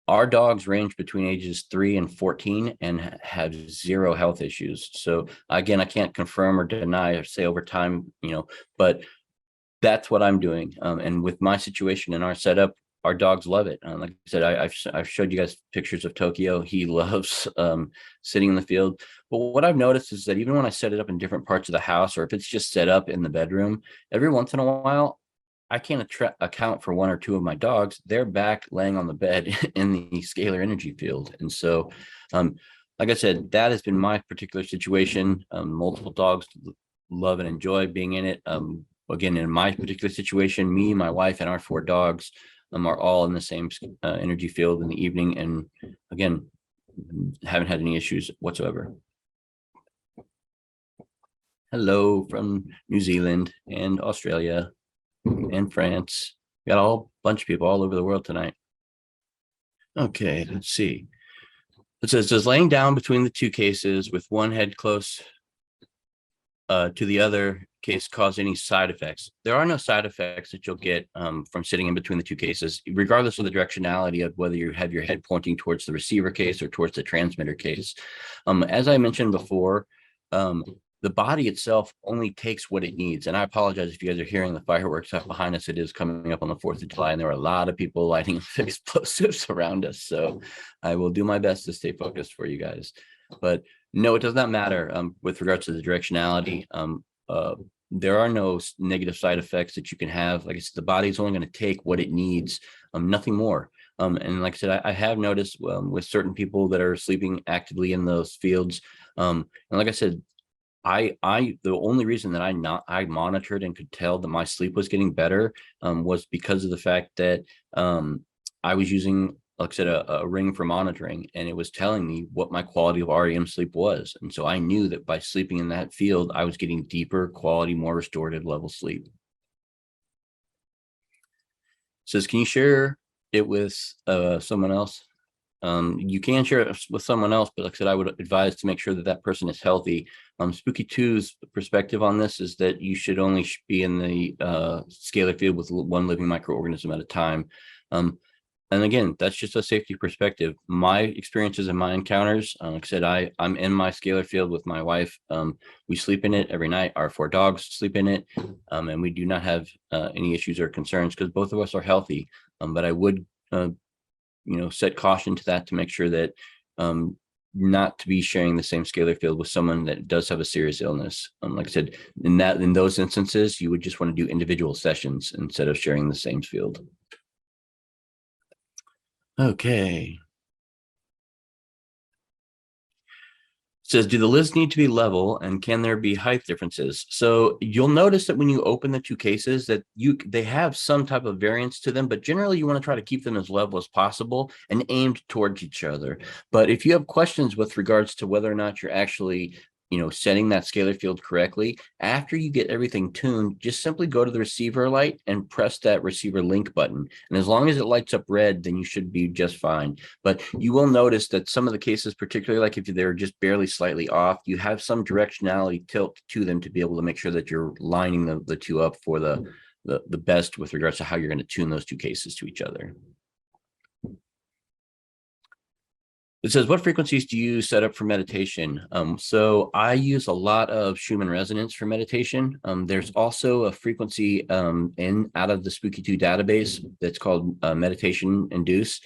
our dogs range between ages 3 and 14 and have 0 health issues. So again, I can't confirm or deny or say over time, but that's what I'm doing. And with my situation and our setup, our dogs love it. Like I said, I've showed you guys pictures of Tokyo. He loves sitting in the field. But what I've noticed is that even when I set it up in different parts of the house, or if it's just set up in the bedroom, every once in a while, I can't account for 1 or 2 of my dogs. They're back laying on the bed in the scalar energy field. And so, like I said, that has been my particular situation. Multiple dogs love and enjoy being in it. Again, in my particular situation, me, my wife, and our 4 dogs are all in the same energy field in the evening. And again, haven't had any issues whatsoever. Hello from New Zealand and Australia and France. We got a whole bunch of people all over the world tonight. Okay, let's see. It says, does laying down between the 2 cases with one head close to the other case cause any side effects? There are no side effects that you'll get from sitting in between the 2 cases, regardless of the directionality of whether you have your head pointing towards the receiver case or towards the transmitter case. As I mentioned before, the body itself only takes what it needs. And I apologize if you guys are hearing the fireworks out behind us. It is coming up on the 4th of July, and there are a lot of people lighting explosives around us. So I will do my best to stay focused for you guys. But no, it does not matter with regards to the directionality. There are no negative side effects that you can have. Like I said, the body is only going to take what it needs, nothing more. And like I said, I have noticed with certain people that are sleeping actively in those fields. And like I said, the only reason that I monitored and could tell that my sleep was getting better was because of the fact that I was using, like I said, a ring for monitoring, and it was telling me what my quality of REM sleep was. And so I knew that by sleeping in that field, I was getting deeper quality, more restorative level sleep. It says, can you share it with someone else? You can share it with someone else, but like I said, I would advise to make sure that that person is healthy. Spooky2's perspective on this is that you should only be in the scalar field with 1 living microorganism at a time. And again, that's just a safety perspective. My experiences and my encounters, like I said, I'm in my scalar field with my wife. We sleep in it every night. Our 4 dogs sleep in it, and we do not have any issues or concerns because both of us are healthy. But I would set caution to that to make sure that not to be sharing the same scalar field with someone that does have a serious illness. Like I said, in those instances, you would just want to do individual sessions instead of sharing the same field. Okay. Says, do the lids need to be level, and can there be height differences? So you'll notice that when you open the 2 cases that they have some type of variance to them, but generally you want to try to keep them as level as possible and aimed towards each other. But if you have questions with regards to whether or not you're actually setting that scalar field correctly, after you get everything tuned, just simply go to the receiver light and press that receiver link button. And as long as it lights up red, then you should be just fine. But you will notice that some of the cases, particularly like if they're just barely slightly off, you have some directionality tilt to them to be able to make sure that you're lining the 2 up for the best with regards to how you're going to tune those 2 cases to each other. It says, what frequencies do you set up for meditation? So I use a lot of Schumann resonance for meditation. There's also a frequency out of the Spooky2 database that's called meditation induce.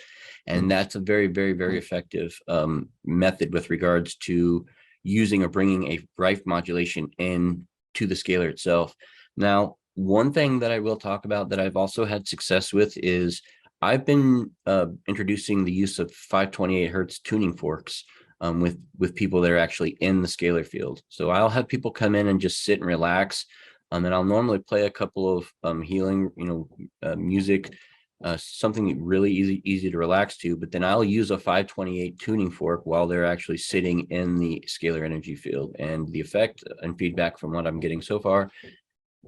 And that's a very, very, very effective method with regards to using or bringing a Rife modulation in to the scalar itself. Now, one thing that I will talk about that I've also had success with is I've been introducing the use of 528 hertz tuning forks with people that are actually in the scalar field. So I'll have people come in and just sit and relax, and I'll normally play a couple of healing, music something really easy to relax to, but then I'll use a 528 tuning fork while they're actually sitting in the scalar energy field. And the effect and feedback from what I'm getting so far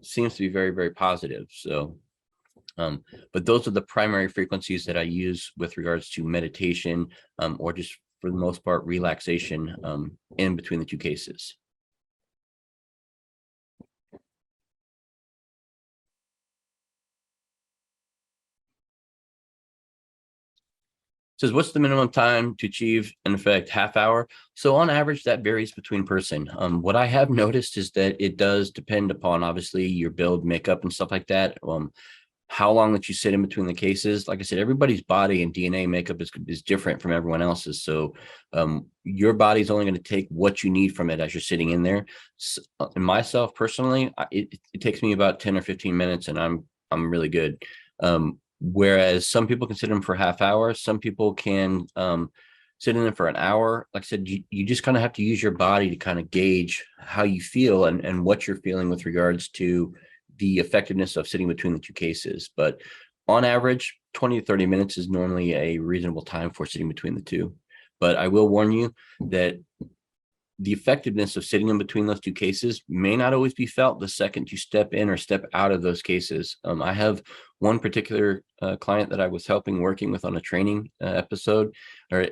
seems to be very, very positive. So, but those are the primary frequencies that I use with regards to meditation, or just for the most part, relaxation in between the two cases. Says, what's the minimum time to achieve an effect? Half hour. So on average, that varies between person. What I have noticed is that it does depend upon obviously your build, makeup, and stuff like that. How long that you sit in between the cases. Like I said, everybody's body and DNA makeup is different from everyone else's. So your body's only going to take what you need from it as you're sitting in there. So, and myself personally, it takes me about 10 or 15 minutes and I'm really good. Whereas some people can sit in for half hour, some people can sit in them for an hour. Like I said, you just kind of have to use your body to kind of gauge how you feel and what you're feeling with regards to the effectiveness of sitting between the two cases. But on average, 20 to 30 minutes is normally a reasonable time for sitting between the two. But I will warn you that the effectiveness of sitting in between those two cases may not always be felt the second you step in or step out of those cases. I have one particular client that I was helping working with on a training episode, or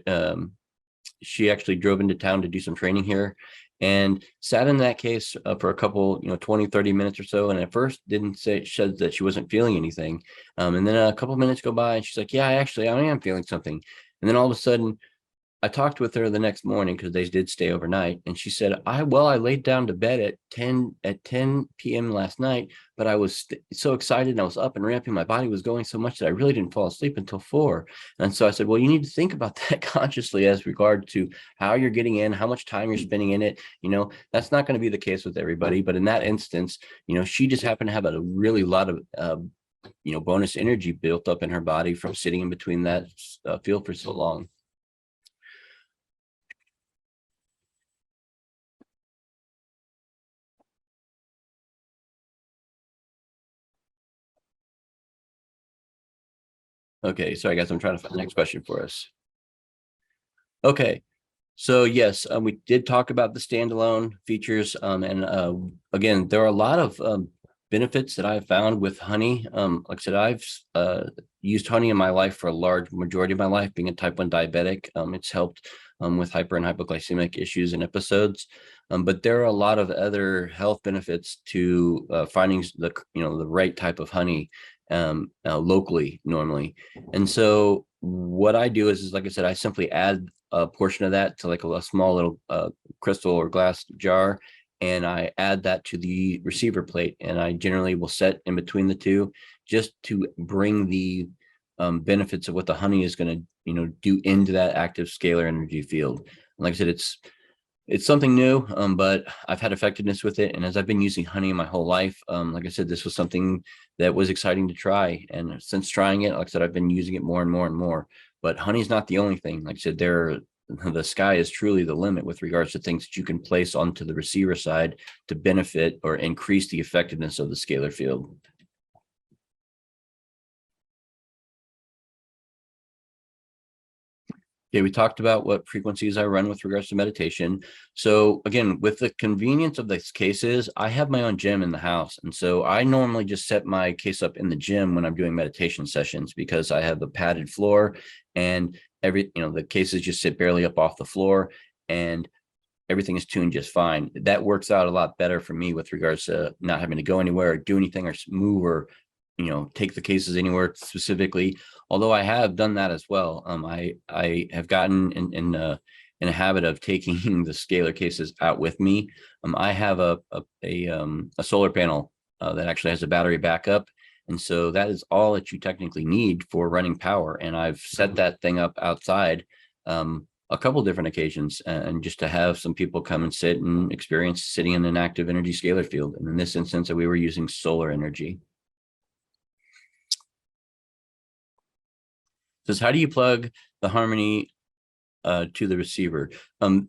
she actually drove into town to do some training here and sat in that case for a couple, 20, 30 minutes or so. And at first didn't say said that she wasn't feeling anything. And then a couple minutes go by and she's like, yeah, I am feeling something. And then all of a sudden I talked with her the next morning because they did stay overnight. And she said, I laid down to bed at 10 p.m. last night, but I was so excited and I was up and ramping. My body was going so much that I really didn't fall asleep until 4. And so I said, well, you need to think about that consciously as regard to how you're getting in, how much time you're spending in it. That's not going to be the case with everybody. But in that instance, she just happened to have a really lot of, bonus energy built up in her body from sitting in between that field for so long. Okay, sorry guys, I'm trying to find the next question for us. Okay, so yes, we did talk about the standalone features, and again, there are a lot of benefits that I've found with honey. Like I said, I've used honey in my life for a large majority of my life, being a type 1 diabetic. It's helped with hyper and hypoglycemic issues and episodes. But there are a lot of other health benefits to finding the right type of honey locally normally. And so what I do is like I said, I simply add a portion of that to like a small little crystal or glass jar, and I add that to the receiver plate, and I generally will set in between the two just to bring the benefits of what the honey is going to do into that active scalar energy field. And like I said, it's something new, but I've had effectiveness with it. And as I've been using honey my whole life, like I said, this was something that was exciting to try. And since trying it, like I said, I've been using it more and more and more. But honey's not the only thing. Like I said, the sky is truly the limit with regards to things that you can place onto the receiver side to benefit or increase the effectiveness of the scalar field. Okay, we talked about what frequencies I run with regards to meditation. So again, with the convenience of these cases, I have my own gym in the house. And so I normally just set my case up in the gym when I'm doing meditation sessions because I have a padded floor and the cases just sit barely up off the floor and everything is tuned just fine. That works out a lot better for me with regards to not having to go anywhere or do anything or move or take the cases anywhere specifically, although I have done that as well. I have gotten in a habit of taking the scalar cases out with me. I have a solar panel that actually has a battery backup, and so that is all that you technically need for running power. And I've set that thing up outside a couple different occasions, and just to have some people come and sit and experience sitting in an active energy scalar field. And in this instance, we were using solar energy. Says, how do you plug the Harmony to the receiver.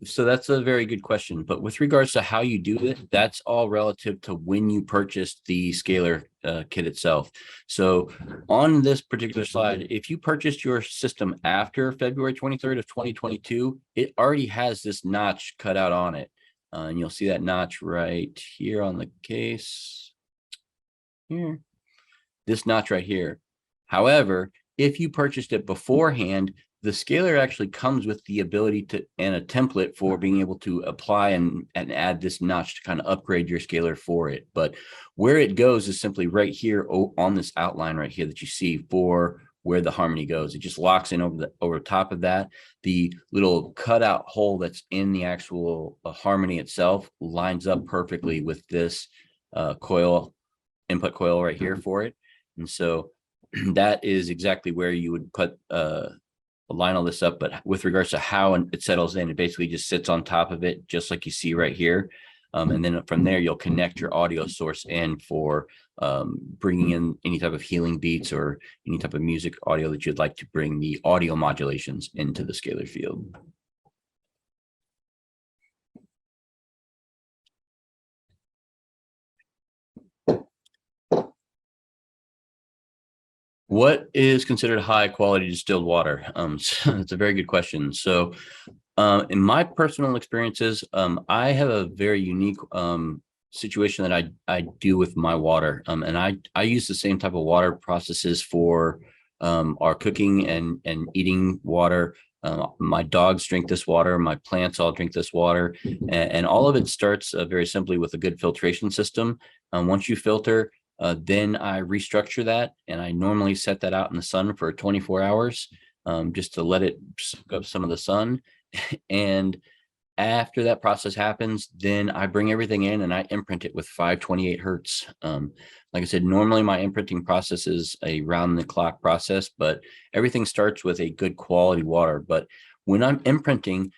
So that's a very good question. But with regards to how you do it, that's all relative to when you purchased the Scalar kit itself. So on this particular slide, if you purchased your system after February 23rd of 2022, it already has this notch cut out on it. And you'll see that notch right here on the case. Here, this notch right here. However, if you purchased it beforehand, the Scalar actually comes with the ability to, and a template for being able to apply and add this notch to kind of upgrade your Scalar for it. But where it goes is simply right here on this outline right here that you see for where the harmony goes. It just locks in over top of that. The little cutout hole that's in the actual harmony itself lines up perfectly with this input coil right here for it. And so that is exactly where you would put line all this up. But with regards to how it settles in, it basically just sits on top of it, just like you see right here. And then from there, you'll connect your audio source in for bringing in any type of healing beats or any type of music audio that you'd like to bring the audio modulations into the Scalar field. What is considered high quality distilled water? So it's a very good question. So in my personal experiences, I have a very unique situation that I do with my water. And I use the same type of water processes for our cooking and eating water. My dogs drink this water. My plants all drink this water. And all of it starts very simply with a good filtration system. Once you filter, then I restructure that, and I normally set that out in the sun for 24 hours just to let it soak up some of the sun. And after that process happens, then I bring everything in and I imprint it with 528 hertz. Like I said, normally my imprinting process is a round the clock process, but everything starts with a good quality water. But when I'm imprinting,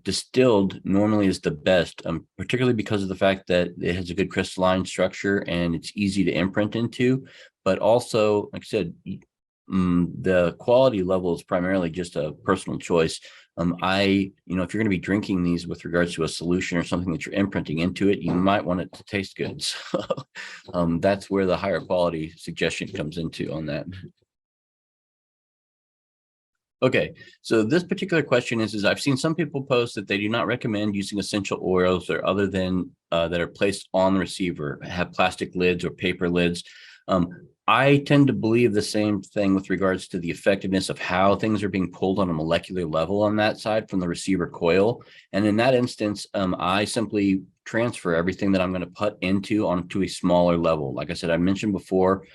distilled normally is the best, particularly because of the fact that it has a good crystalline structure and it's easy to imprint into. But also, like I said, the quality level is primarily just a personal choice. If you're going to be drinking these with regards to a solution or something that you're imprinting into it, you might want it to taste good. So that's where the higher quality suggestion comes into on that. Okay, so this particular question is I've seen some people post that they do not recommend using essential oils or other than that are placed on the receiver, have plastic lids or paper lids. I tend to believe the same thing with regards to the effectiveness of how things are being pulled on a molecular level on that side from the receiver coil. And in that instance, I simply transfer everything that I'm going to put onto a smaller level. Like I said, I mentioned before,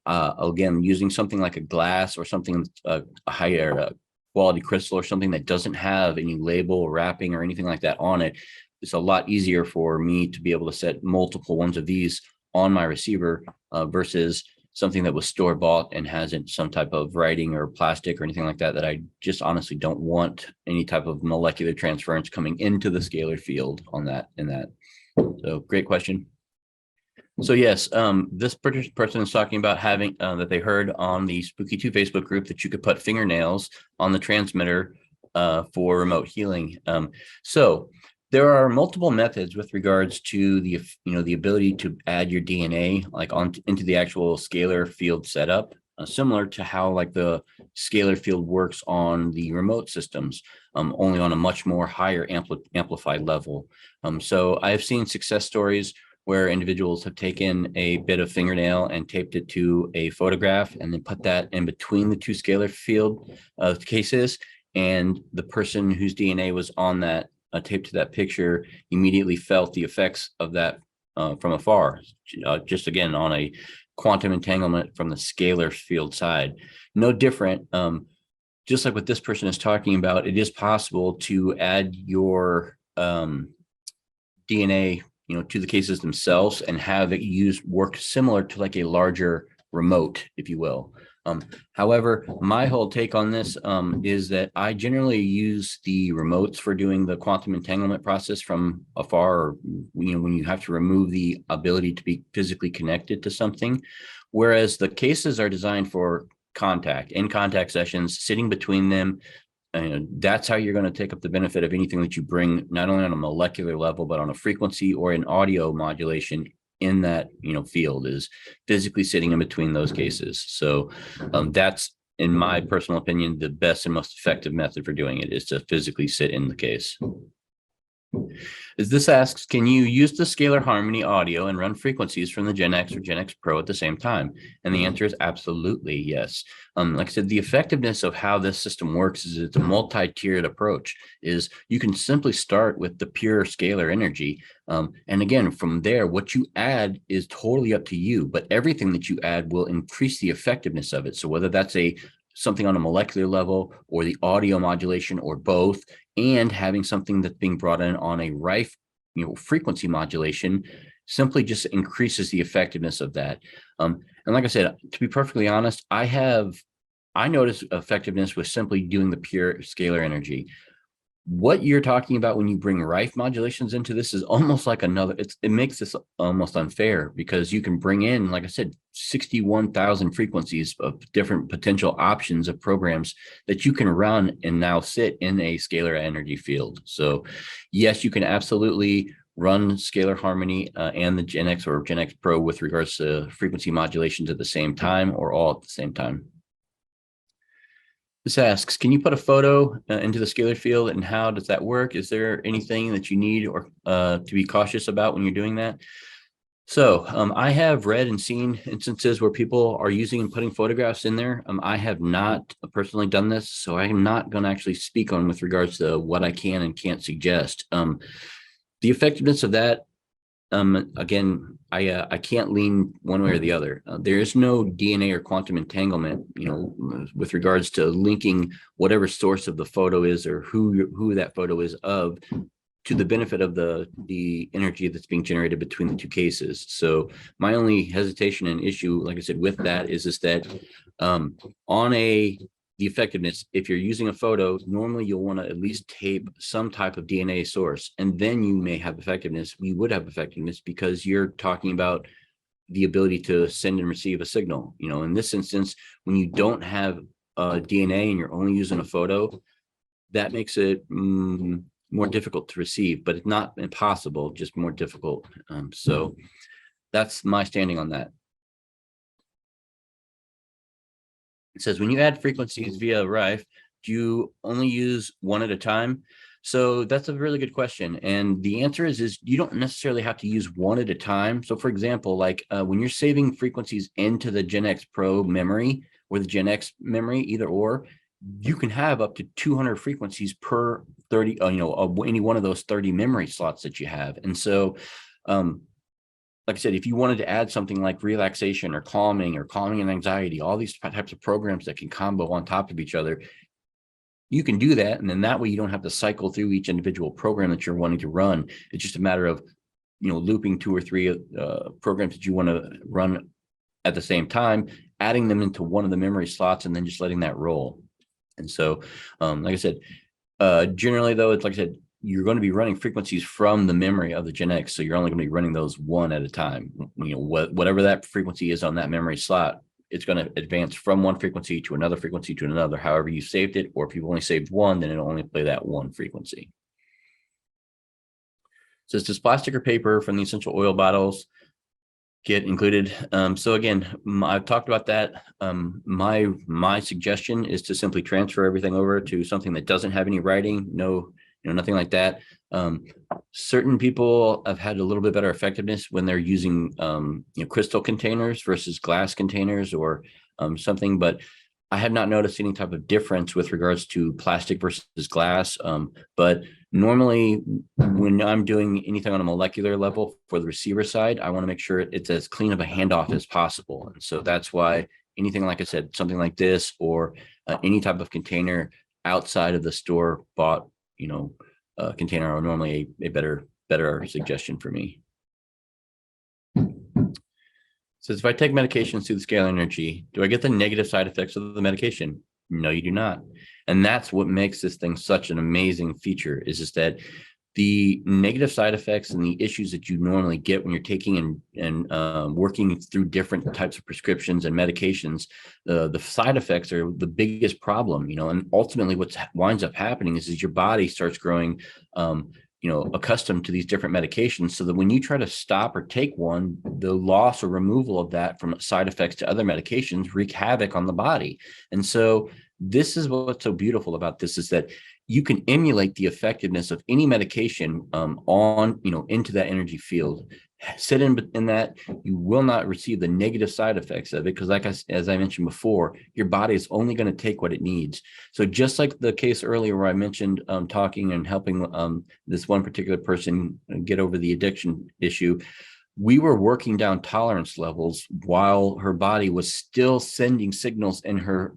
again, using something like a glass or something, a higher quality crystal or something that doesn't have any label or wrapping or anything like that on it. It's a lot easier for me to be able to set multiple ones of these on my receiver versus something that was store bought and hasn't some type of writing or plastic or anything like that, that I just honestly don't want any type of molecular transference coming into the Scalar field on that in that. So great question. So yes, this person is talking about having that they heard on the Spooky2 Facebook group that you could put fingernails on the transmitter for remote healing. So there are multiple methods with regards to the ability to add your DNA like into the actual Scalar field setup, similar to how like the Scalar field works on the remote systems, only on a much more higher amplified level. So I've seen success stories where individuals have taken a bit of fingernail and taped it to a photograph and then put that in between the two Scalar field cases, and the person whose DNA was on that taped to that picture immediately felt the effects of that from afar, just again on a quantum entanglement from the Scalar field side. No different, just like what this person is talking about, it is possible to add your DNA to the cases themselves and have it work similar to like a larger remote, if you will. However, my whole take on this is that I generally use the remotes for doing the quantum entanglement process from afar, or when you have to remove the ability to be physically connected to something, whereas the cases are designed for in contact sessions, sitting between them, And that's how you're going to take up the benefit of anything that you bring, not only on a molecular level, but on a frequency or an audio modulation in that, field, is physically sitting in between those cases. So that's, in my personal opinion, the best and most effective method for doing it, is to physically sit in the case. This asks, can you use the Scalar Harmony audio and run frequencies from the Gen X or Gen X Pro at the same time? And the answer is absolutely yes. Like I said, the effectiveness of how this system works is it's a multi-tiered approach. Is you can simply start with the pure scalar energy. And again, from there, what you add is totally up to you, but everything that you add will increase the effectiveness of it. So whether that's something on a molecular level or the audio modulation or both, and having something that's being brought in on a Rife, frequency modulation, simply just increases the effectiveness of that. And like I said, to be perfectly honest, I notice effectiveness with simply doing the pure scalar energy. What you're talking about when you bring Rife modulations into this is almost like it makes this almost unfair, because you can bring in, like I said, 61,000 frequencies of different potential options of programs that you can run and now sit in a scalar energy field. So yes, you can absolutely run Scalar Harmony and the Gen X or Gen X Pro with regards to frequency modulations at the same time, or all at the same time. This asks, can you put a photo into the scalar field, and how does that work? Is there anything that you need or to be cautious about when you're doing that? So I have read and seen instances where people are using and putting photographs in there. I have not personally done this, so I am not going to actually speak on with regards to what I can and can't suggest. The effectiveness of that, again, I can't lean one way or the other. There is no DNA or quantum entanglement, with regards to linking whatever source of the photo is, or who that photo is of, to the benefit of the energy that's being generated between the two cases. So my only hesitation and issue, like I said, with that is that the effectiveness, if you're using a photo, normally you'll want to at least tape some type of DNA source, and then you may have effectiveness. We would have effectiveness because you're talking about the ability to send and receive a signal. In this instance, when you don't have DNA and you're only using a photo, that makes it more difficult to receive, but it's not impossible, just more difficult. So that's my standing on that. It says, when you add frequencies via Rife, do you only use one at a time? So that's a really good question. And the answer is you don't necessarily have to use one at a time. So for example, like when you're saving frequencies into the Gen X Pro memory or the Gen X memory, either or, you can have up to 200 frequencies per 30, any one of those 30 memory slots that you have. And so, like I said, if you wanted to add something like relaxation or calming and anxiety, all these types of programs that can combo on top of each other, you can do that. And then that way you don't have to cycle through each individual program that you're wanting to run. It's just a matter of, looping 2 or 3 programs that you want to run at the same time, adding them into one of the memory slots, and then just letting that roll. And so, like I said, generally though, it's like I said, you're going to be running frequencies from the memory of the Gen X. So you're only going to be running those one at a time. Whatever that frequency is on that memory slot, it's going to advance from one frequency to another frequency to another, however you saved it. Or if you've only saved one, then it'll only play that one frequency. So does plastic or paper from the essential oil bottles get included? So again, I've talked about that. My suggestion is to simply transfer everything over to something that doesn't have any writing, nothing like that. Certain people have had a little bit better effectiveness when they're using crystal containers versus glass containers or something, but I have not noticed any type of difference with regards to plastic versus glass. But normally when I'm doing anything on a molecular level for the receiver side, I want to make sure it's as clean of a handoff as possible. And so that's why anything, like I said, something like this or any type of container outside of the store bought, container are normally a better suggestion for me. Says, if I take medications through the scalar energy, do I get the negative side effects of the medication? No, you do not. And that's what makes this thing such an amazing feature, is just that the negative side effects and the issues that you normally get when you're taking and working through different types of prescriptions and medications, the side effects are the biggest problem, and ultimately what winds up happening is your body starts growing, accustomed to these different medications, so that when you try to stop or take one, the loss or removal of that from side effects to other medications wreak havoc on the body. And so this is what's so beautiful about this, is that you can emulate the effectiveness of any medication into that energy field. Sit in that, you will not receive the negative side effects of it, because as I mentioned before, your body is only going to take what it needs. So just like the case earlier where I mentioned talking and helping this one particular person get over the addiction issue, we were working down tolerance levels while her body was still sending signals in her,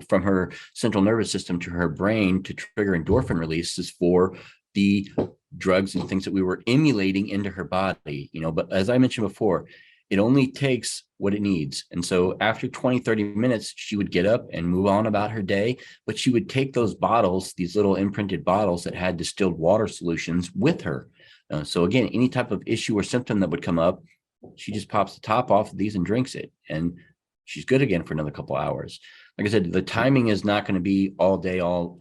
from her central nervous system to her brain to trigger endorphin releases for the drugs and things that we were emulating into her body, but as I mentioned before, it only takes what it needs. And so after 20, 30 minutes, she would get up and move on about her day, but she would take those bottles, these little imprinted bottles that had distilled water solutions with her. So again, any type of issue or symptom that would come up, she just pops the top off of these and drinks it, and she's good again for another couple hours. Like I said, the timing is not going to be all day, all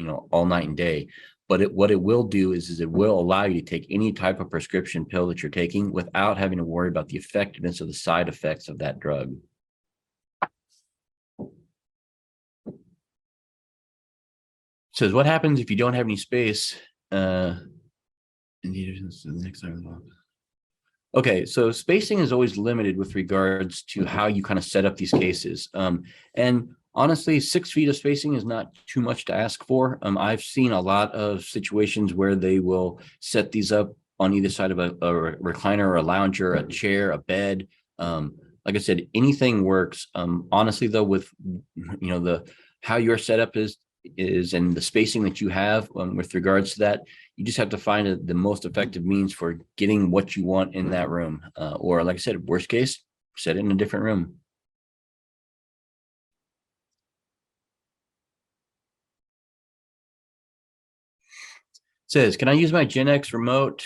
night and day, but what it will do is it will allow you to take any type of prescription pill that you're taking without having to worry about the effectiveness of the side effects of that drug. It says, what happens if you don't have any space? Okay, so spacing is always limited with regards to how you kind of set up these cases. And honestly, 6 feet of spacing is not too much to ask for. I've seen a lot of situations where they will set these up on either side of a recliner or a lounger, a chair, a bed. Like I said, anything works. Honestly, though, with how your setup is and the spacing that you have with regards to that, you just have to find the most effective means for getting what you want in that room. Or like I said, worst case, set it in a different room. It says, can I use my Gen X remote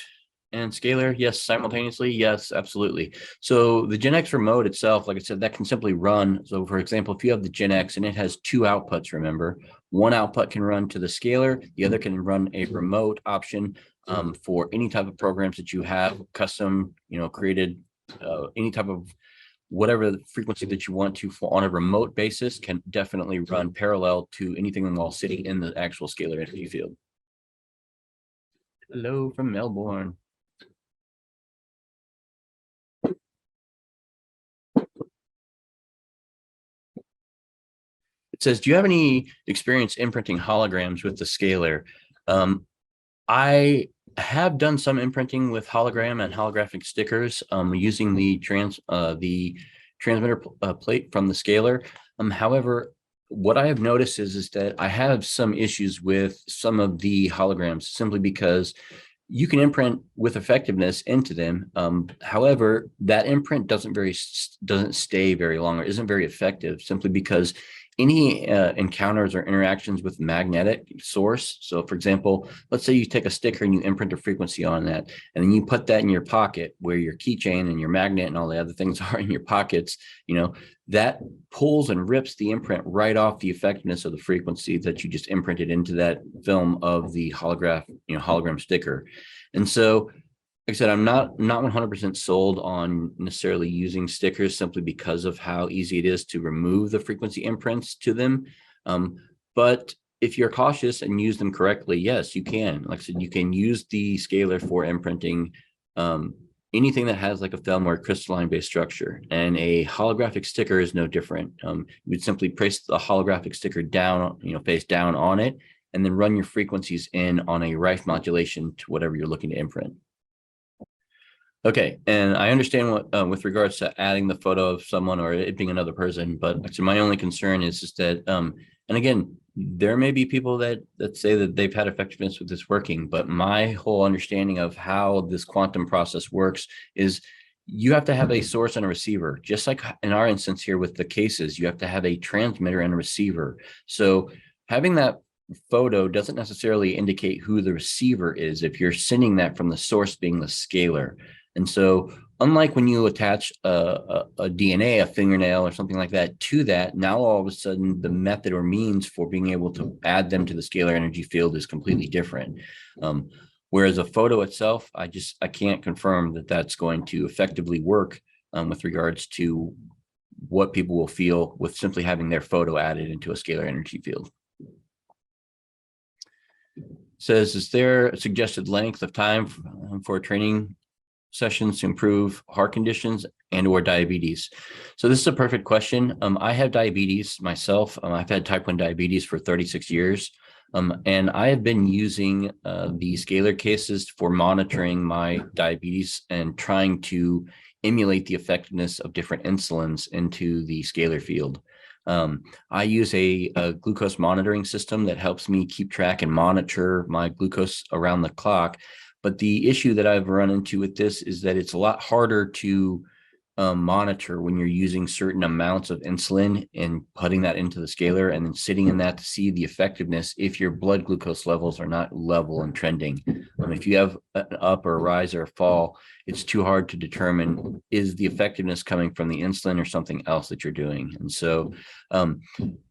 and Scalar? Yes, simultaneously. Yes, absolutely. So the Gen X remote itself, like I said, that can simply run. So for example, if you have the Gen X and it has 2 outputs, remember, one output can run to the Scalar, the other can run a remote option for any type of programs that you have custom, created, any type of whatever the frequency that you want to on a remote basis can definitely run parallel to anything while sitting in the actual Scalar energy field. Hello from Melbourne. It says, do you have any experience imprinting holograms with the Scalar? I have done some imprinting with hologram and holographic stickers using the transmitter plate from the Scalar. However, what I have noticed is that I have some issues with some of the holograms simply because you can imprint with effectiveness into them. However, that imprint doesn't stay very long or isn't very effective simply because any encounters or interactions with magnetic source. So for example, let's say you take a sticker and you imprint a frequency on that, and then you put that in your pocket where your keychain and your magnet and all the other things are in your pockets, that pulls and rips the imprint right off the effectiveness of the frequency that you just imprinted into that film of the hologram sticker. And so, like I said, I'm not 100% sold on necessarily using stickers simply because of how easy it is to remove the frequency imprints to them. But if you're cautious and use them correctly, yes, you can. Like I said, you can use the Scalar for imprinting anything that has like a film or a crystalline based structure, and a holographic sticker is no different. You would simply place the holographic sticker down, face down on it, and then run your frequencies in on a Rife modulation to whatever you're looking to imprint. Okay, and I understand what with regards to adding the photo of someone or it being another person, but so my only concern is just that, and again, there may be people that say that they've had effectiveness with this working, but my whole understanding of how this quantum process works is you have to have a source and a receiver. Just like in our instance here with the cases, you have to have a transmitter and a receiver. So having that photo doesn't necessarily indicate who the receiver is if you're sending that from the source being the scalar. And so unlike when you attach a DNA, a fingernail or something like that to that, now all of a sudden the method or means for being able to add them to the scalar energy field is completely different. Whereas a photo itself, I can't confirm that that's going to effectively work with regards to what people will feel with simply having their photo added into a scalar energy field. Says, is there a suggested length of time for training sessions to improve heart conditions and or diabetes? So this is a perfect question. I have diabetes myself. I've had type 1 diabetes for 36 years. And I have been using the scalar cases for monitoring my diabetes and trying to emulate the effectiveness of different insulins into the scalar field. I use a glucose monitoring system that helps me keep track and monitor my glucose around the clock. But the issue that I've run into with this is that it's a lot harder to monitor when you're using certain amounts of insulin and putting that into the scalar and then sitting in that to see the effectiveness if your blood glucose levels are not level and trending. If you have an up or a rise or a fall, it's too hard to determine, is the effectiveness coming from the insulin or something else that you're doing? And so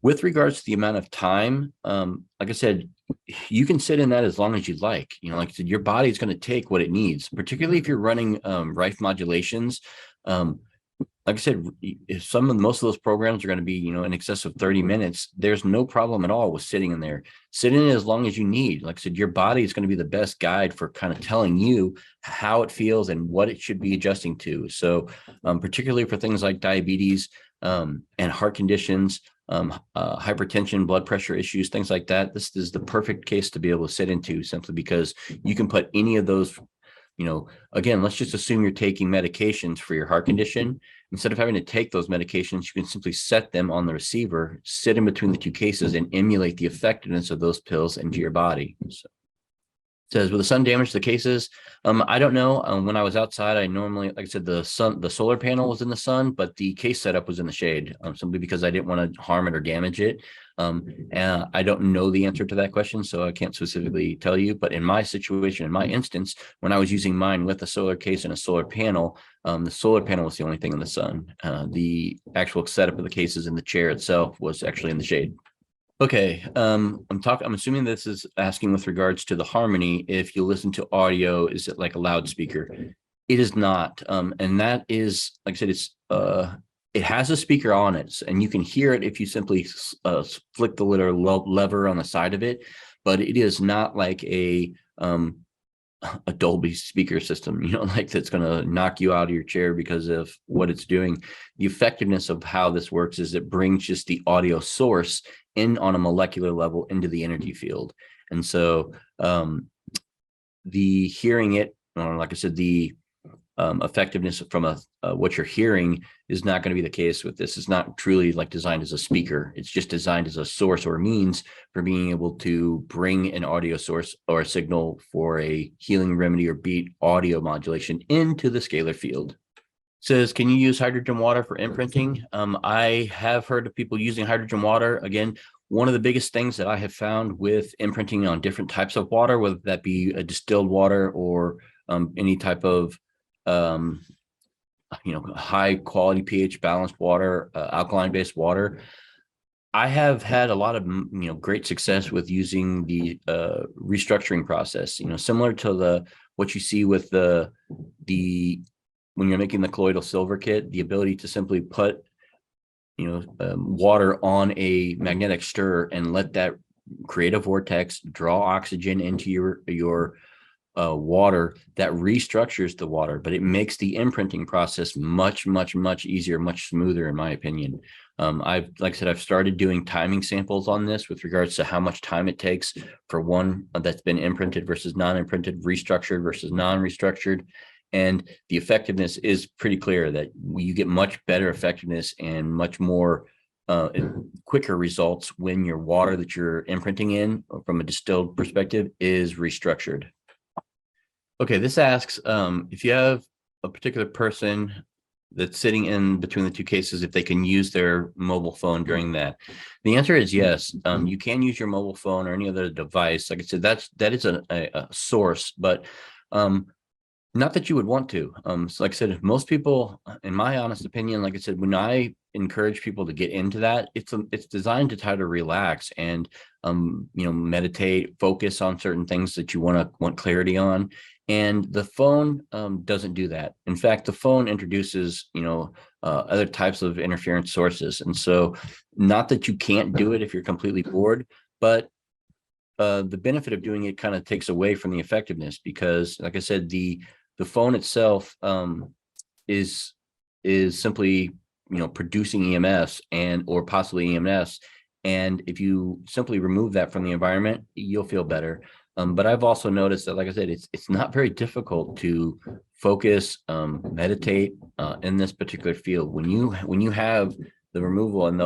with regards to the amount of time, like I said, you can sit in that as long as you'd like. Like I said, your body's going to take what it needs, particularly if you're running Rife modulations. Like I said, if most of those programs are going to be, in excess of 30 minutes, there's no problem at all with sitting in there. Sit in it as long as you need. Like I said, your body is going to be the best guide for kind of telling you how it feels and what it should be adjusting to. So particularly for things like diabetes and heart conditions, hypertension, blood pressure issues, things like that, this is the perfect case to be able to sit into, simply because you can put any of those. Again, let's just assume you're taking medications for your heart condition. Instead of having to take those medications, you can simply set them on the receiver, sit in between the two cases, and emulate the effectiveness of those pills into your body. So, it says, will the sun damage the cases? I don't know. When I was outside, I normally, like I said, the solar panel was in the sun, but the case setup was in the shade, simply because I didn't want to harm it or damage it. And I don't know the answer to that question, so I can't specifically tell you. But in my situation, in my instance, when I was using mine with a solar case and a solar panel, the solar panel was the only thing in the sun. The actual setup of the cases in the chair itself was actually in the shade. Okay, I'm assuming this is asking with regards to the Harmony. If you listen to audio, is it like a loudspeaker? It is not, and that is, like I said, it has a speaker on it, and you can hear it if you simply flick the little lever on the side of it. But it is not like a Dolby speaker system, like that's going to knock you out of your chair because of what it's doing. The effectiveness of how this works is it brings just the audio source in on a molecular level into the energy field. And so the hearing it, like I said, the effectiveness from what you're hearing is not going to be the case with this. It's not truly like designed as a speaker. It's just designed as a source or means for being able to bring an audio source or a signal for a healing remedy or beat audio modulation into the scalar field. It says, can you use hydrogen water for imprinting? I have heard of people using hydrogen water. Again, one of the biggest things that I have found with imprinting on different types of water, whether that be a distilled water or any type of high quality pH balanced water, alkaline based water, I have had a lot of great success with using the restructuring process. Similar to what you see with the when you're making the colloidal silver kit, the ability to simply put water on a magnetic stir and let that create a vortex, draw oxygen into your water, that restructures the water, but it makes the imprinting process much easier, much smoother, in my opinion. Like I said, I've started doing timing samples on this with regards to how much time it takes for one that's been imprinted versus non-imprinted, restructured versus non-restructured. And the effectiveness is pretty clear that you get much better effectiveness and much more quicker results when your water that you're imprinting in from a distilled perspective is restructured. Okay, this asks if you have a particular person that's sitting in between the two cases, if they can use their mobile phone during that? The answer is yes. You can use your mobile phone or any other device. Like I said, that is a source, but not that you would want to. So like I said, most people, in my honest opinion, like I said, when I encourage people to get into that, it's designed to try to relax and meditate, focus on certain things that you want clarity on. And the phone doesn't do that. In fact, the phone introduces other types of interference sources. And so, not that you can't do it if you're completely bored, but the benefit of doing it kind of takes away from the effectiveness, because, like I said, the phone itself is simply producing EMS or possibly EMS, and if you simply remove that from the environment, you'll feel better. But I've also noticed that, like I said, it's not very difficult to focus, meditate in this particular field. When you have the removal and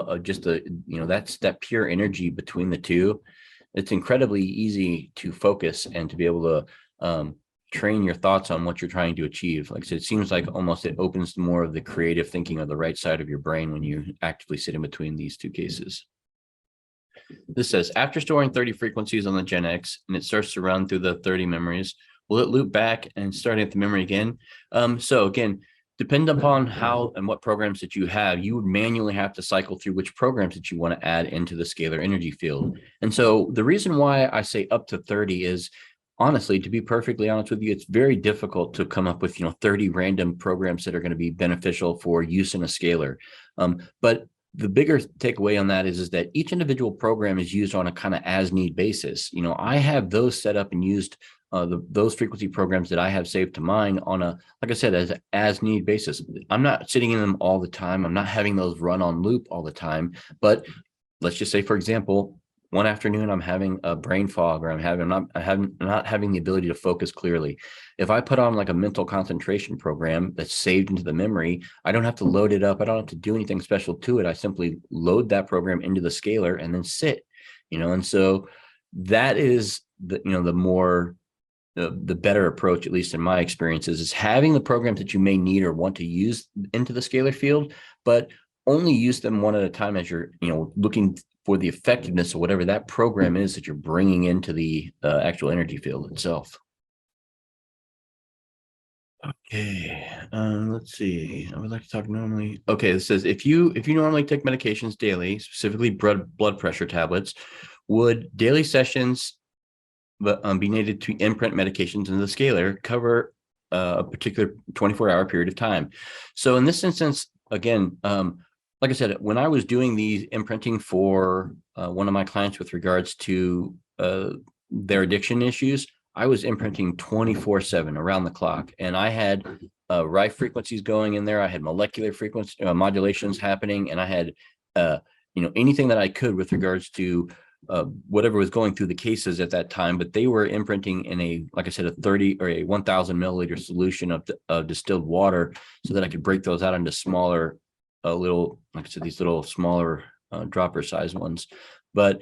that's that pure energy between the two, it's incredibly easy to focus and to be able to train your thoughts on what you're trying to achieve. Like I said, it seems like almost it opens more of the creative thinking of the right side of your brain when you actively sit in between these two cases. This says, after storing 30 frequencies on the Gen X and it starts to run through the 30 memories, will it loop back and start at the memory again? So again, depending upon how and what programs that you have, you would manually have to cycle through which programs that you want to add into the scalar energy field. And so the reason why I say up to 30 is, honestly, to be perfectly honest with you, it's very difficult to come up with 30 random programs that are going to be beneficial for use in a scalar. But the bigger takeaway on that is that each individual program is used on a kind of as need basis. I have those set up and used those frequency programs that I have saved to mine on a, like I said, as need basis. I'm not sitting in them all the time. I'm not having those run on loop all the time. But let's just say, for example, one afternoon I'm having a brain fog, or I'm not having the ability to focus clearly. If I put on like a mental concentration program that's saved into the memory, I don't have to load it up. I don't have to do anything special to it. I simply load that program into the scalar and then sit, and so that is the better approach, at least in my experiences, is having the programs that you may need or want to use into the scalar field, but only use them one at a time as you're looking for the effectiveness of whatever that program is that you're bringing into the actual energy field itself. Okay, let's see. I would like to talk normally. Okay, it says, if you normally take medications daily, specifically blood pressure tablets, would daily sessions be needed to imprint medications into the scalar cover a particular 24-hour period of time? So in this instance, again, like I said, when I was doing the imprinting for one of my clients with regards to their addiction issues, I was imprinting 24/7 around the clock, and I had Rife frequencies going in there. I had molecular frequency modulations happening, and I had anything that I could with regards to whatever was going through the cases at that time. But they were imprinting in a, like I said, a 30 or a 1,000 milliliter solution of distilled water, so that I could break those out into smaller little, like I said, these little smaller dropper size ones. But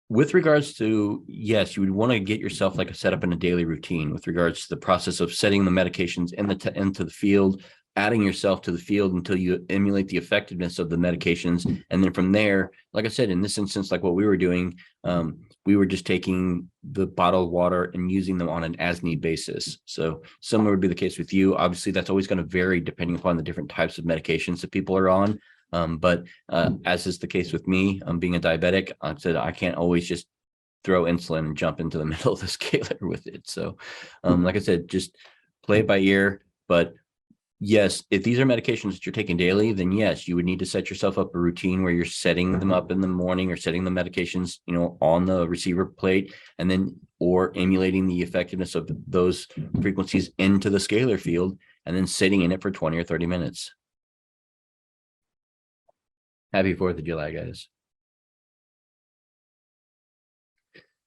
with regards to, yes, you would want to get yourself like a setup in a daily routine with regards to the process of setting the medications into the field, adding yourself to the field until you emulate the effectiveness of the medications. And then from there, like I said, in this instance, like what we were doing, we were just taking the bottled water and using them on an as need basis. So similar would be the case with you. Obviously, that's always going to vary depending upon the different types of medications that people are on. But as is the case with me, being a diabetic, I said I can't always just throw insulin and jump into the middle of the scalar with it. So like I said, just play it by ear. But yes, if these are medications that you're taking daily, then yes, you would need to set yourself up a routine where you're setting them up in the morning, or setting the medications, on the receiver plate, and then, or emulating the effectiveness of those frequencies into the scalar field, and then sitting in it for 20 or 30 minutes. Happy 4th of July, guys.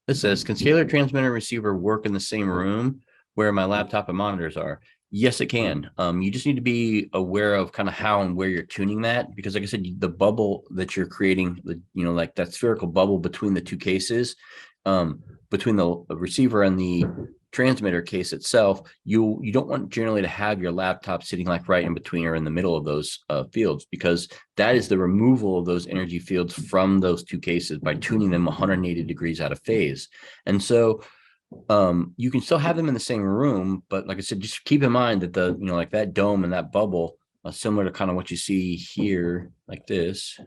This says, can scalar transmitter receiver work in the same room where my laptop and monitors are? Yes, it can. You just need to be aware of kind of how and where you're tuning that, because like I said, the bubble that you're creating, like that spherical bubble between the two cases, between the receiver and the transmitter case itself, you don't want generally to have your laptop sitting like right in between or in the middle of those fields, because that is the removal of those energy fields from those two cases by tuning them 180 degrees out of phase. And so you can still have them in the same room, but like I said, just keep in mind that the, like that dome and that bubble, similar to kind of what you see here, like this,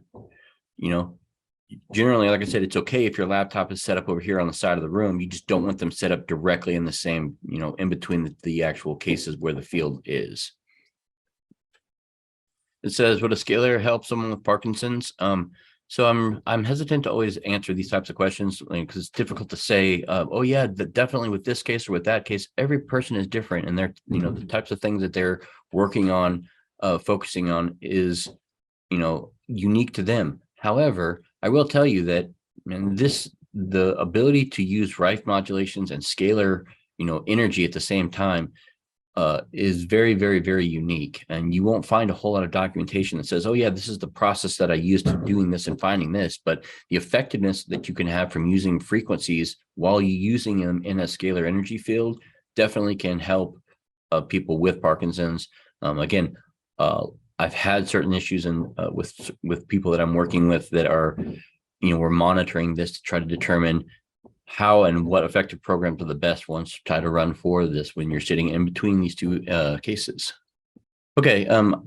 generally, like I said, it's okay if your laptop is set up over here on the side of the room. You just don't want them set up directly in the same, in between the actual cases where the field is. It says, would a scalar help someone with Parkinson's? So I'm hesitant to always answer these types of questions because it's difficult to say, oh yeah, definitely with this case or with that case. Every person is different, and they're, the types of things that they're working on, focusing on is, unique to them. However, I will tell you that, the ability to use Rife modulations and scalar, energy at the same time is very, very, very unique. And you won't find a whole lot of documentation that says, oh yeah, this is the process that I used to doing this and finding this. But the effectiveness that you can have from using frequencies while you're using them in a scalar energy field definitely can help people with Parkinson's. Again, I've had certain issues with people that I'm working with that are, we're monitoring this to try to determine how and what effective programs are the best ones to try to run for this when you're sitting in between these two cases. Okay, I'm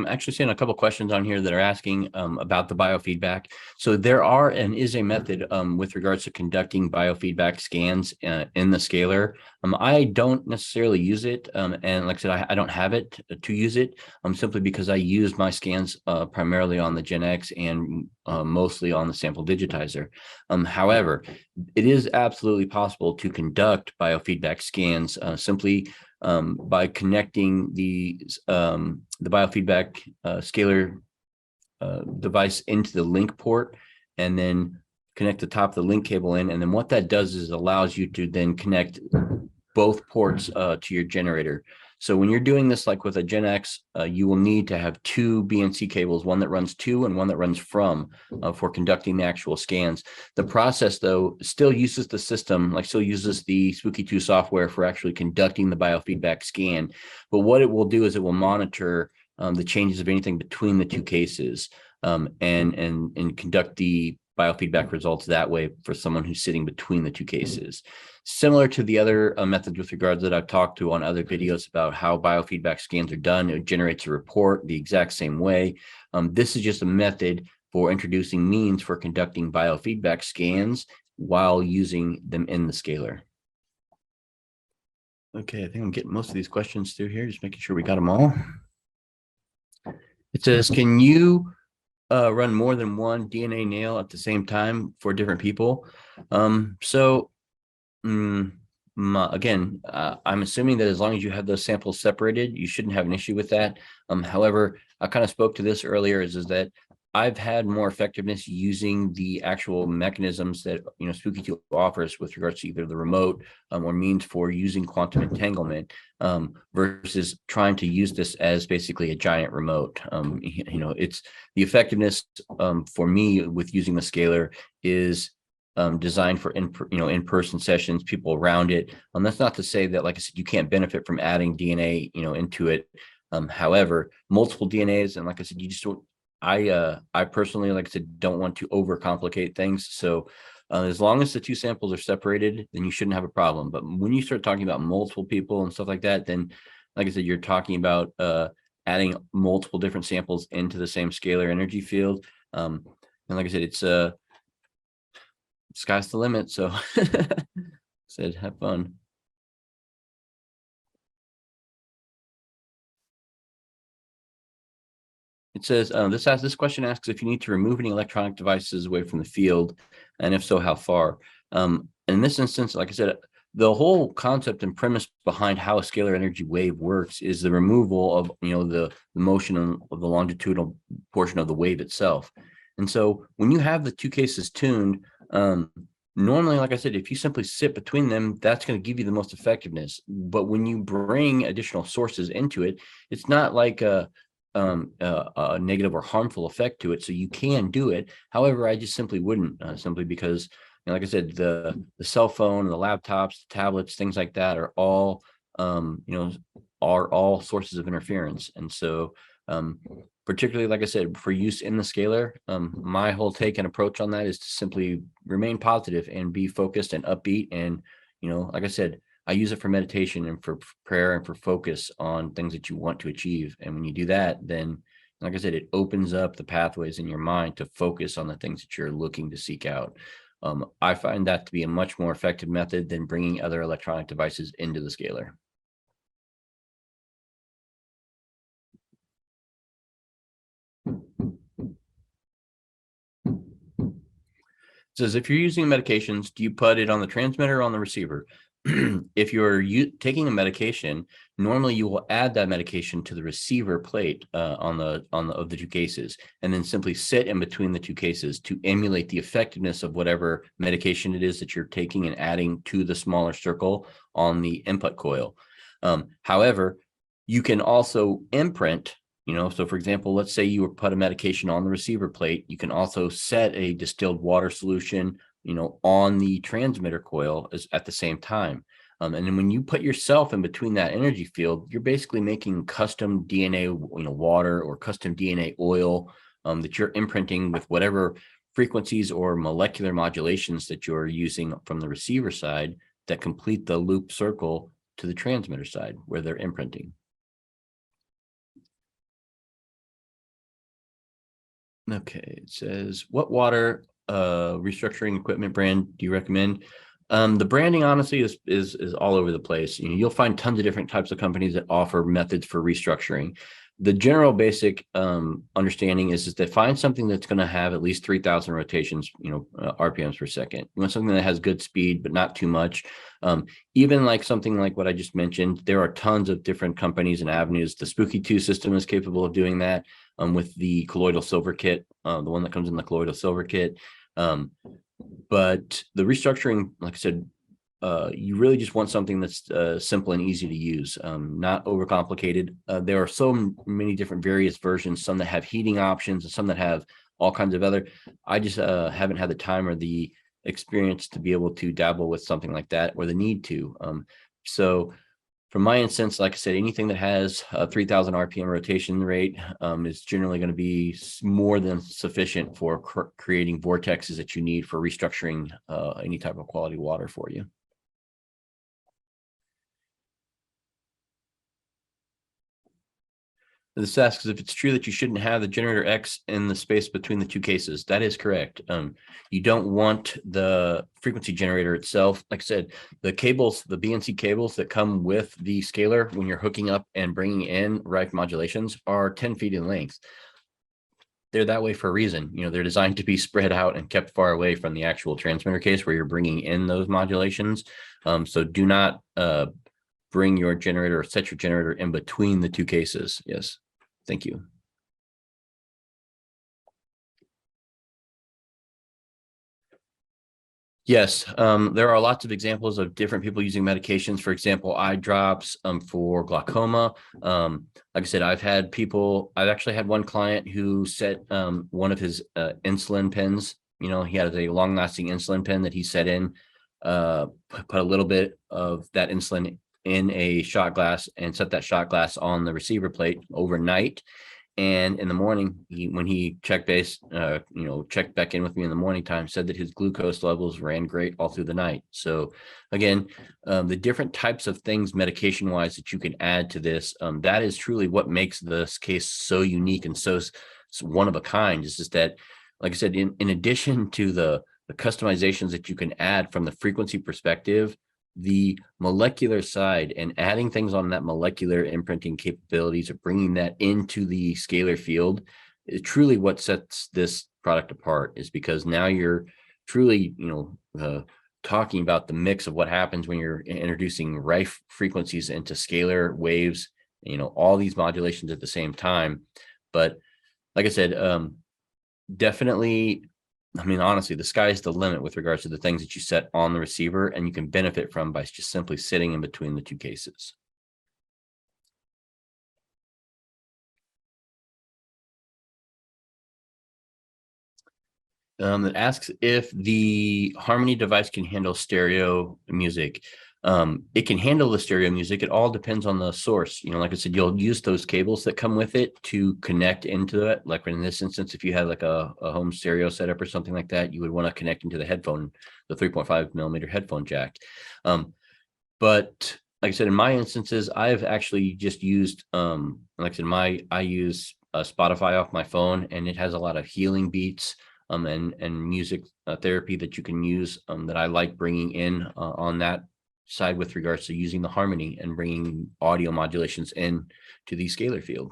actually seeing a couple questions on here that are asking about the biofeedback. So there is a method with regards to conducting biofeedback scans in the Scalar. I don't necessarily use it, and like I said, I don't have it to use it, simply because I use my scans primarily on the Gen X and mostly on the sample digitizer. However, it is absolutely possible to conduct biofeedback scans simply by connecting the biofeedback scalar device into the link port, and then connect the top of the link cable in. And then what that does is allows you to then connect both ports to your generator. So when you're doing this, like with a Gen X, you will need to have two BNC cables, one that runs to and one that runs from, for conducting the actual scans. The process, though, still uses the system, still uses the Spooky2 software for actually conducting the biofeedback scan. But what it will do is it will monitor the changes of anything between the two cases, and conduct the biofeedback results that way for someone who's sitting between the two cases. Similar to the other methods with regards that I've talked to on other videos about how biofeedback scans are done, it generates a report the exact same way. This is just a method for introducing means for conducting biofeedback scans while using them in the Scalar. Okay, I think I'm getting most of these questions through here, just making sure we got them all. It says, can you run more than one DNA nail at the same time for different people? Again, I'm assuming that as long as you have those samples separated, you shouldn't have an issue with that. However, I kind of spoke to this earlier, is that I've had more effectiveness using the actual mechanisms that Spooky2 offers with regards to either the remote or means for using quantum entanglement, versus trying to use this as basically a giant remote. It's the effectiveness for me with using the Scalar is designed for in-person sessions, people around it. That's not to say that, like I said, you can't benefit from adding DNA into it. However, multiple DNAs, and like I said, you just don't. I personally, like I said, don't want to overcomplicate things. So as long as the two samples are separated, then you shouldn't have a problem. But when you start talking about multiple people and stuff like that, then, like I said, you're talking about adding multiple different samples into the same scalar energy field. And like I said, it's sky's the limit. So said, have fun. It says, this question asks if you need to remove any electronic devices away from the field, and if so, how far? In this instance, like I said, the whole concept and premise behind how a scalar energy wave works is the removal of the motion of the longitudinal portion of the wave itself. And so when you have the two cases tuned, normally, like I said, if you simply sit between them, that's going to give you the most effectiveness. But when you bring additional sources into it, it's not like a negative or harmful effect to it. So you can do it. However, I just simply wouldn't, simply because And like I said, the cell phone, the laptops, the tablets, things like that are all, are all sources of interference. And so, particularly, like I said, for use in the scalar, my whole take and approach on that is to simply remain positive and be focused and upbeat. And, like I said, I use it for meditation and for prayer and for focus on things that you want to achieve. And when you do that, then, like I said, it opens up the pathways in your mind to focus on the things that you're looking to seek out. I find that to be a much more effective method than bringing other electronic devices into the scalar. Says, if you're using medications, do you put it on the transmitter or on the receiver? If you're taking a medication, normally you will add that medication to the receiver plate on the of the two cases, and then simply sit in between the two cases to emulate the effectiveness of whatever medication it is that you're taking and adding to the smaller circle on the input coil. However, you can also imprint. So for example, let's say you put a medication on the receiver plate, you can also set a distilled water solution, on the transmitter coil at the same time. And then when you put yourself in between that energy field, you're basically making custom DNA, water or custom DNA oil that you're imprinting with whatever frequencies or molecular modulations that you're using from the receiver side that complete the loop circle to the transmitter side where they're imprinting. Okay, it says, what water restructuring equipment brand do you recommend? The branding honestly is all over the place. You'll find tons of different types of companies that offer methods for restructuring. The general basic understanding is that find something that's going to have at least 3,000 rotations, RPMs per second. You want something that has good speed, but not too much. Even like something like what I just mentioned, there are tons of different companies and avenues. The Spooky2 system is capable of doing that with the colloidal silver kit, the one that comes in the colloidal silver kit. But the restructuring, like I said, you really just want something that's simple and easy to use, not overcomplicated. There are so many different various versions, some that have heating options and some that have all kinds of other. I just haven't had the time or the experience to be able to dabble with something like that or the need to. So from my instance, like I said, anything that has a 3,000 RPM rotation rate is generally going to be more than sufficient for creating vortexes that you need for restructuring any type of quality water for you. This asks if it's true that you shouldn't have the generator X in the space between the two cases. That is correct. You don't want the frequency generator itself. Like I said, the cables, the BNC cables that come with the scalar when you're hooking up and bringing in Rife modulations are 10 feet in length. They're that way for a reason. They're designed to be spread out and kept far away from the actual transmitter case where you're bringing in those modulations. So do not bring your generator or set your generator in between the two cases. Yes. Thank you. Yes, there are lots of examples of different people using medications. For example, eye drops for glaucoma. Like I said, I've actually had one client who set one of his insulin pens. He had a long-lasting insulin pen that he set in, put a little bit of that insulin in a shot glass and set that shot glass on the receiver plate overnight. And in the morning, when he checked checked back in with me in the morning time, said that his glucose levels ran great all through the night. So again, the different types of things medication wise that you can add to this, that is truly what makes this case so unique and so one of a kind. Is just that, like I said, in addition to the customizations that you can add from the frequency perspective, the molecular side and adding things on that molecular imprinting capabilities of bringing that into the scalar field is truly what sets this product apart, is because now you're truly, talking about the mix of what happens when you're introducing Rife frequencies into scalar waves, all these modulations at the same time. But like I said, definitely, honestly, the sky is the limit with regards to the things that you set on the receiver, and you can benefit from by just simply sitting in between the two cases. That asks if the Harmony device can handle stereo music. It can handle the stereo music. It all depends on the source. Like I said, you'll use those cables that come with it to connect into it. Like in this instance, if you had like a home stereo setup or something like that, you would want to connect into the 3.5 millimeter headphone jack. But like I said, in my instances, I've actually just used, like I said, I use Spotify off my phone, and it has a lot of healing beats and music therapy that you can use that I like bringing in on that side with regards to using the Harmony and bringing audio modulations in to the scalar field.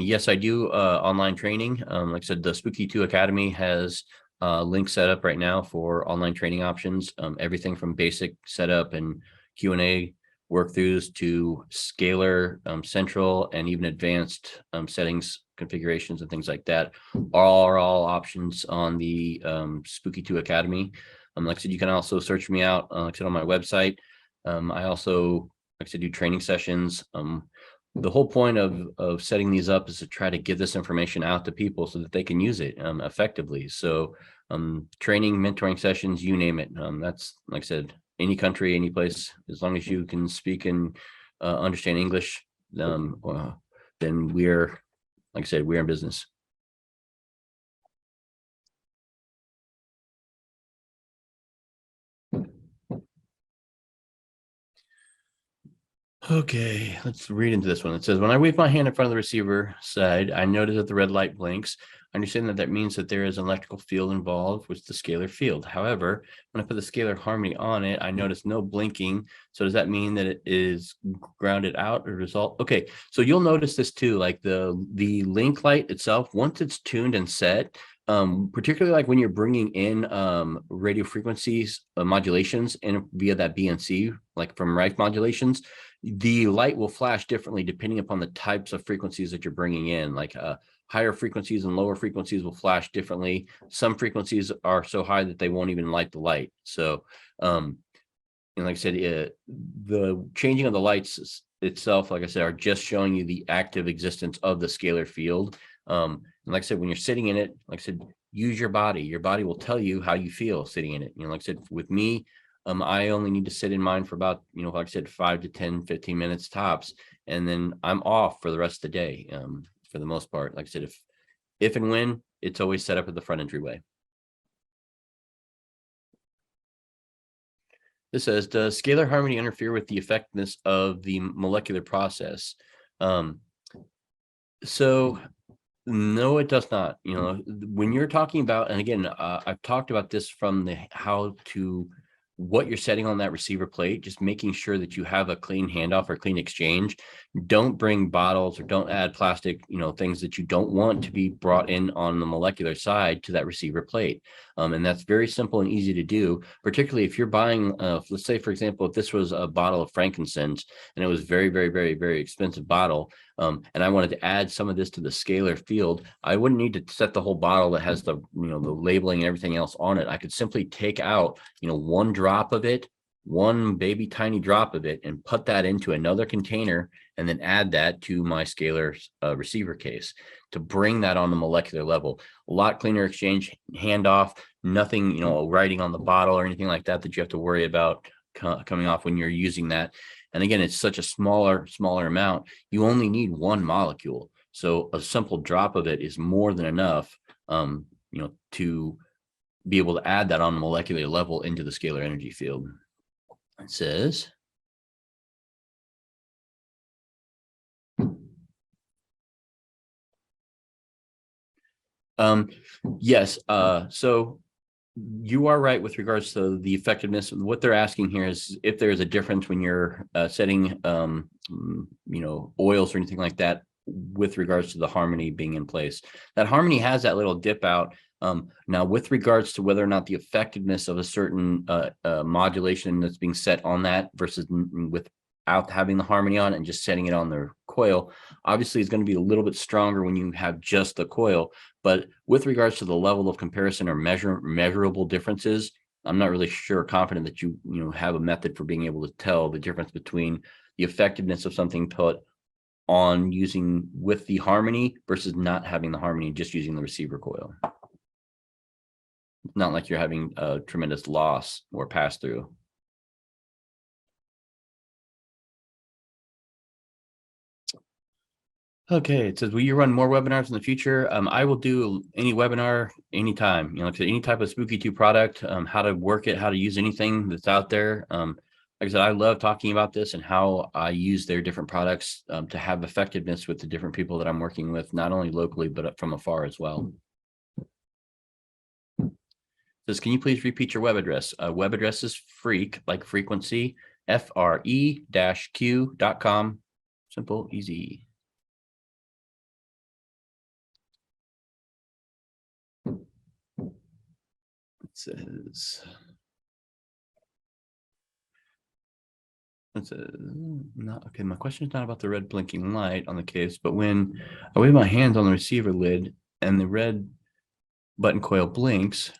Yes, I do online training. Like I said, the Spooky2 Academy has link set up right now for online training options. Everything from basic setup and Q&A workthroughs to Scalar Central and even advanced settings, configurations, and things like that are all options on the Spooky2 Academy. Like I said, you can also search me out, like I said, on my website. I also, like I said, do training sessions. The whole point of setting these up is to try to give this information out to people so that they can use it effectively. So training, mentoring sessions, you name it. That's, like I said, any country, any place, as long as you can speak and understand English, then we're, like I said, we're in business. Okay, let's read into this one. It says, when I wave my hand in front of the receiver side, I notice that the red light blinks. I understand that means that there is an electrical field involved with the scalar field. However, when I put the scalar harmony on it, I notice no blinking. So does that mean that it is grounded out or result? Okay, so you'll notice this too, like the link light itself, once it's tuned and set, particularly like when you're bringing in radio frequencies modulations in via that BNC, like from Rife modulations, the light will flash differently depending upon the types of frequencies that you're bringing in. Like higher frequencies and lower frequencies will flash differently. Some frequencies are so high that they won't even light the light. So, and like I said, the changing of the lights itself, like I said, are just showing you the active existence of the scalar field. And like I said, when you're sitting in it, like I said, use your body. Your body will tell you how you feel sitting in it. Like I said, with me, I only need to sit in mine for about, like I said, 5 to 10, 15 minutes tops. And then I'm off for the rest of the day, for the most part. Like I said, if and when, it's always set up at the front entryway. This says, does scalar harmony interfere with the effectiveness of the molecular process? So no, it does not. When you're talking about, and again, I've talked about this from the what you're setting on that receiver plate, just making sure that you have a clean handoff or clean exchange. Don't bring bottles or don't add plastic, things that you don't want to be brought in on the molecular side to that receiver plate. And that's very simple and easy to do, particularly if you're buying, let's say, for example, if this was a bottle of frankincense and it was very, very, very, very expensive bottle, and I wanted to add some of this to the scalar field, I wouldn't need to set the whole bottle that has the, the labeling and everything else on it. I could simply take out, one drop of it, one baby tiny drop of it, and put that into another container and then add that to my scalar receiver case to bring that on the molecular level. A lot cleaner exchange, handoff, nothing, writing on the bottle or anything like that that you have to worry about coming off when you're using that. And again, it's such a smaller amount. You only need one molecule. So a simple drop of it is more than enough, to be able to add that on a molecular level into the scalar energy field. It says, yes. So you are right with regards to the effectiveness. What they're asking here is if there is a difference when you're setting, oils or anything like that with regards to the harmony being in place. That harmony has that little dip out. Now, with regards to whether or not the effectiveness of a certain modulation that's being set on that versus without having the harmony on and just setting it on the coil, obviously is going to be a little bit stronger when you have just the coil. But with regards to the level of comparison or measurable differences, I'm not really sure, confident that you have a method for being able to tell the difference between the effectiveness of something put on using with the Harmony versus not having the Harmony, just using the receiver coil. It's not like you're having a tremendous loss or pass through. Okay, it says, will you run more webinars in the future? I will do any webinar anytime, like I said, any type of Spooky2 product, how to work it, how to use anything that's out there. Like I said, I love talking about this and how I use their different products to have effectiveness with the different people that I'm working with, not only locally, but from afar as well. It says, can you please repeat your web address? Web address is freak, like frequency, FRE-Q.com. Simple, easy. Says, not okay. My question is not about the red blinking light on the case, but when I wave my hands on the receiver lid and the red button coil blinks,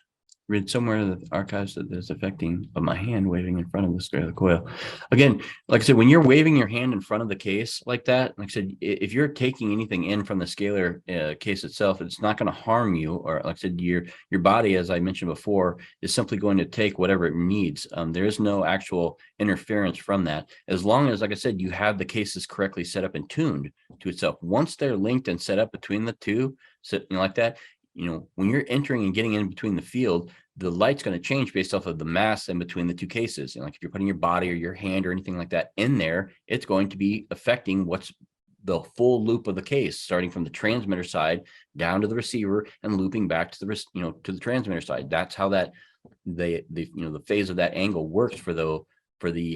read somewhere in the archives that there's affecting of my hand waving in front of the coil. Again, like I said, when you're waving your hand in front of the case like that, like I said, if you're taking anything in from the scalar case itself, it's not going to harm you. Or like I said, your body, as I mentioned before, is simply going to take whatever it needs. There is no actual interference from that. As long as, like I said, you have the cases correctly set up and tuned to itself. Once they're linked and set up between the two, so, like that, when you're entering and getting in between the field, the light's going to change based off of the mass in between the two cases. And like if you're putting your body or your hand or anything like that in there, it's going to be affecting what's the full loop of the case, starting from the transmitter side down to the receiver and looping back to the to the transmitter side. That's how that the phase of that angle works for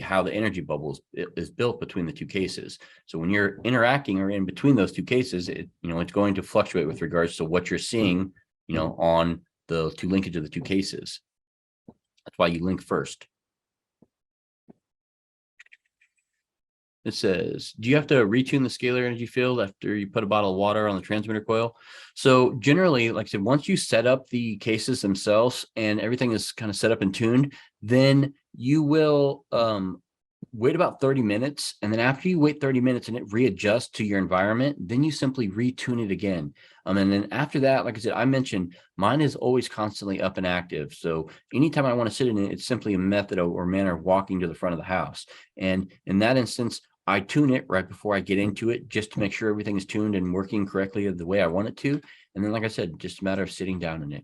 how the energy bubble is built between the two cases. So when you're interacting or in between those two cases, it's going to fluctuate with regards to what you're seeing, on the two linkage of the two cases. That's why you link first. It says, do you have to retune the scalar energy field after you put a bottle of water on the transmitter coil? So generally, like I said, once you set up the cases themselves and everything is kind of set up and tuned, then you will wait about 30 minutes. And then after you wait 30 minutes and it readjusts to your environment, then you simply retune it again. And then after that, like I said, I mentioned, mine is always constantly up and active. So anytime I want to sit in it, it's simply a method or manner of walking to the front of the house. And in that instance, I tune it right before I get into it, just to make sure everything is tuned and working correctly the way I want it to. And then, like I said, just a matter of sitting down in it.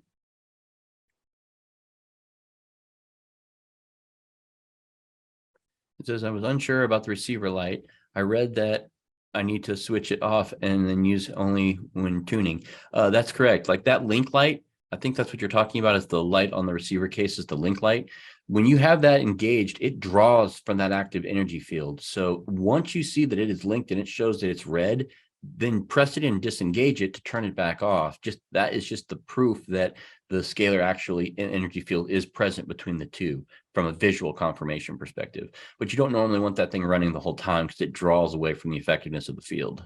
It says, I was unsure about the receiver light. I read that I need to switch it off and then use only when tuning. That's correct. Like that link light, I think that's what you're talking about, is the light on the receiver case is the link light. When you have that engaged, it draws from that active energy field. So once you see that it is linked and it shows that it's red, then press it and disengage it to turn it back off. Just that is just the proof that the scalar actually energy field is present between the two from a visual confirmation perspective. But you don't normally want that thing running the whole time because it draws away from the effectiveness of the field.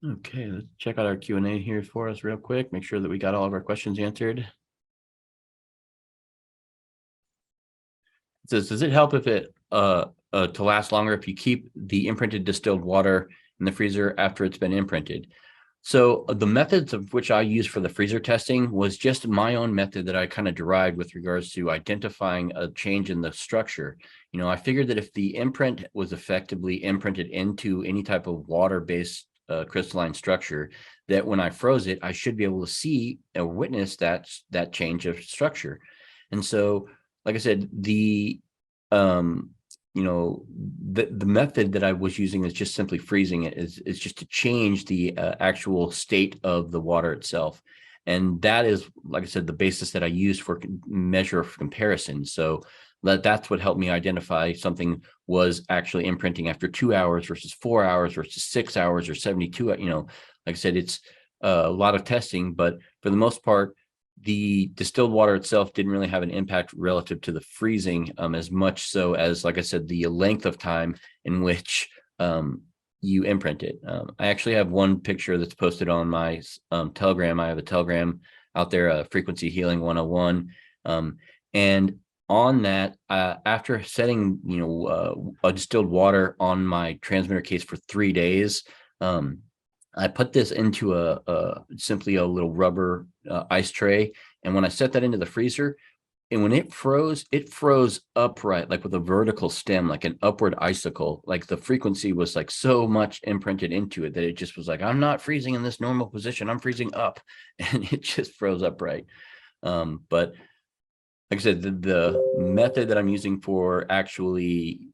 Okay, let's check out our Q&A here for us real quick. Make sure that we got all of our questions answered. It says, does it help if it to last longer if you keep the imprinted distilled water in the freezer after it's been imprinted? So the methods of which I use for the freezer testing was just my own method that I kind of derived with regards to identifying a change in the structure. I figured that if the imprint was effectively imprinted into any type of water-based crystalline structure, that when I froze it, I should be able to see or witness that change of structure. And so, like I said, the method that I was using is just simply freezing it, is just to change the actual state of the water itself. And that is, like I said, the basis that I use for measure of comparison. So that's what helped me identify something was actually imprinting after 2 hours versus 4 hours versus 6 hours or 72. Like I said, it's a lot of testing, but for the most part, the distilled water itself didn't really have an impact relative to the freezing, as much so as, like I said, the length of time in which you imprint it. I actually have one picture that's posted on my Telegram. I have a Telegram out there, Frequency Healing 101. And on that, after setting, a distilled water on my transmitter case for 3 days, I put this into simply a little rubber ice tray. And when I set that into the freezer, and when it froze upright, like with a vertical stem, like an upward icicle. Like the frequency was like so much imprinted into it that it just was like, I'm not freezing in this normal position, I'm freezing up. And it just froze upright. But like I said, the method that I'm using for actually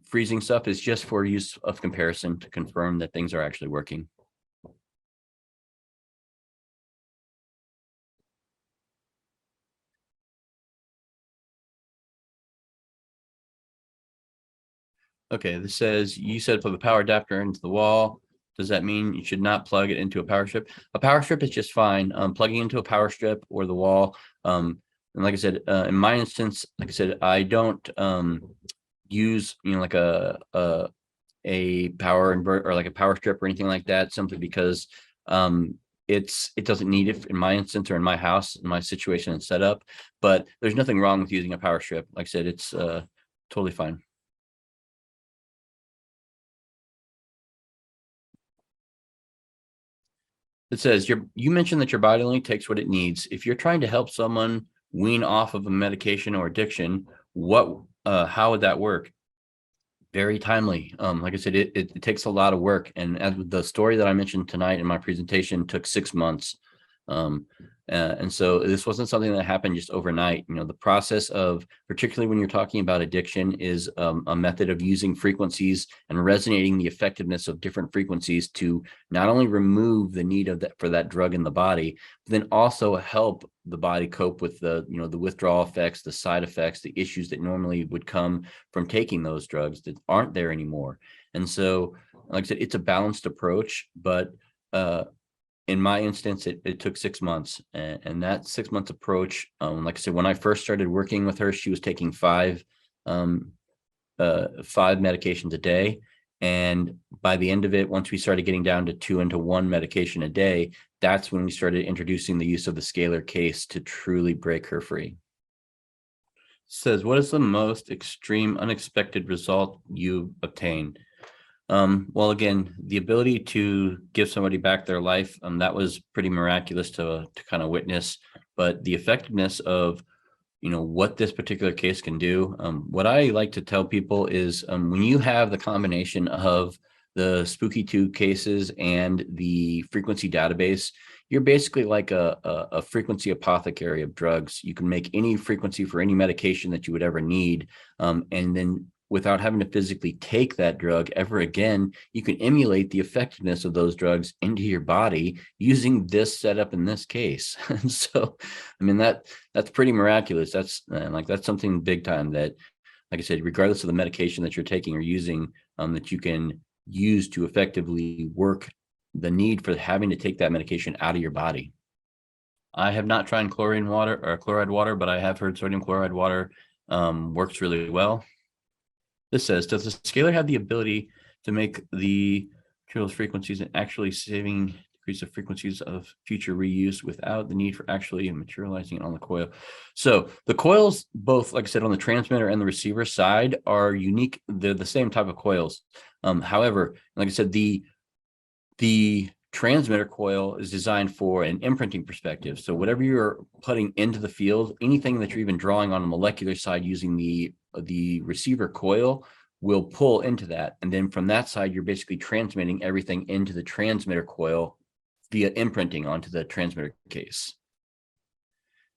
freezing stuff is just for use of comparison to confirm that things are actually working. Okay, this says you said plug the power adapter into the wall. Does that mean you should not plug it into a power strip? A power strip is just fine. Plugging into a power strip or the wall. And like I said, in my instance, like I said, I don't use like a power invert or like a power strip or anything like that, simply because it doesn't need it in my instance or in my house, in my situation and setup. But there's nothing wrong with using a power strip. Like I said, it's totally fine. It says you mentioned that your body only takes what it needs. If you're trying to help someone wean off of a medication or addiction, how would that work? Very timely. Like I said, it takes a lot of work. And as with the story that I mentioned tonight in my presentation, took 6 months. And so this wasn't something that happened just overnight. The process of, particularly when you're talking about addiction, is a method of using frequencies and resonating the effectiveness of different frequencies to not only remove the need of that for that drug in the body, but then also help the body cope with the withdrawal effects, the side effects, the issues that normally would come from taking those drugs that aren't there anymore. And so, like I said, it's a balanced approach, but in my instance, it took 6 months, and that 6 months approach, like I said, when I first started working with her, she was taking five medications a day. And by the end of it, once we started getting down to 2 into 1 medication a day, that's when we started introducing the use of the Scalar case to truly break her free. Says, what is the most extreme unexpected result you obtained? Well, again, the ability to give somebody back their life, that was pretty miraculous to kind of witness. But the effectiveness of what this particular case can do, what I like to tell people is, when you have the combination of the Spooky2 cases and the frequency database, you're basically like a frequency apothecary of drugs. You can make any frequency for any medication that you would ever need, and then without having to physically take that drug ever again, you can emulate the effectiveness of those drugs into your body using this setup in this case. And so, I mean, that's pretty miraculous. That's something big time that, like I said, regardless of the medication that you're taking or using, that you can use to effectively work the need for having to take that medication out of your body. I have not tried chlorine water or chloride water, but I have heard sodium chloride water works really well. This says, does the scalar have the ability to make the materials frequencies and actually saving decrease the frequencies of future reuse without the need for actually materializing it on the coil? So the coils, both, like I said, on the transmitter and the receiver side, are unique. They're the same type of coils. However, like I said, the transmitter coil is designed for an imprinting perspective. So whatever you're putting into the field, anything that you're even drawing on the molecular side using the receiver coil will pull into that. And then from that side, you're basically transmitting everything into the transmitter coil via imprinting onto the transmitter case.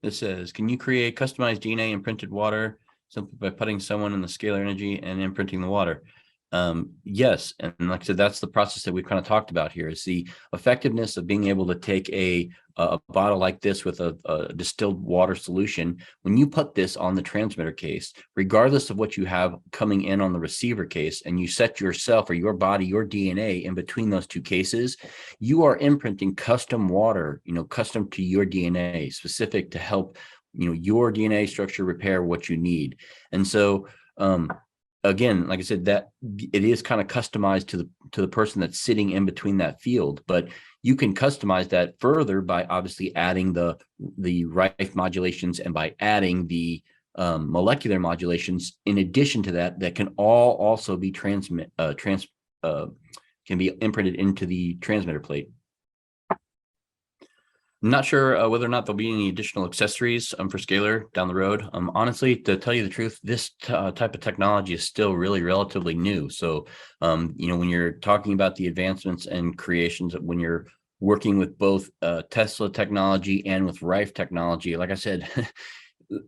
This says, can you create customized DNA imprinted water simply by putting someone in the scalar energy and imprinting the water? Yes. And like I said, that's the process that we've kind of talked about here, is the effectiveness of being able to take a bottle like this with a distilled water solution. When you put this on the transmitter case, regardless of what you have coming in on the receiver case, and you set yourself or your body, your DNA in between those two cases, you are imprinting custom water, custom to your DNA, specific to help, your DNA structure repair what you need. And so, again, like I said, that it is kind of customized to the person that's sitting in between that field, but you can customize that further by obviously adding the Rife modulations and by adding the molecular modulations in addition to that, that can all also be can be imprinted into the transmitter plate. I'm not sure whether or not there'll be any additional accessories for Scalar down the road. Honestly, to tell you the truth, this type of technology is still really relatively new. So, you know, when you're talking about the advancements and creations, when you're working with both Tesla technology and with Rife technology, like I said,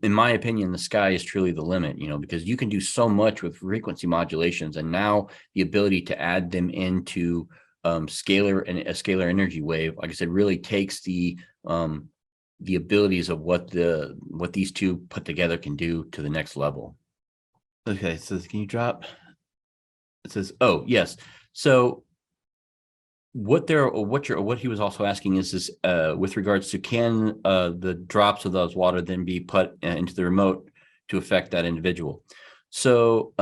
in my opinion, the sky is truly the limit, you know, because you can do so much with frequency modulations, and now the ability to add them into scalar and a scalar energy wave, like I said, really takes the abilities of what these two put together can do to the next level. Okay, it says, can you drop? It says, oh yes. So what he was also asking is with regards to, can the drops of those water then be put into the remote to affect that individual? So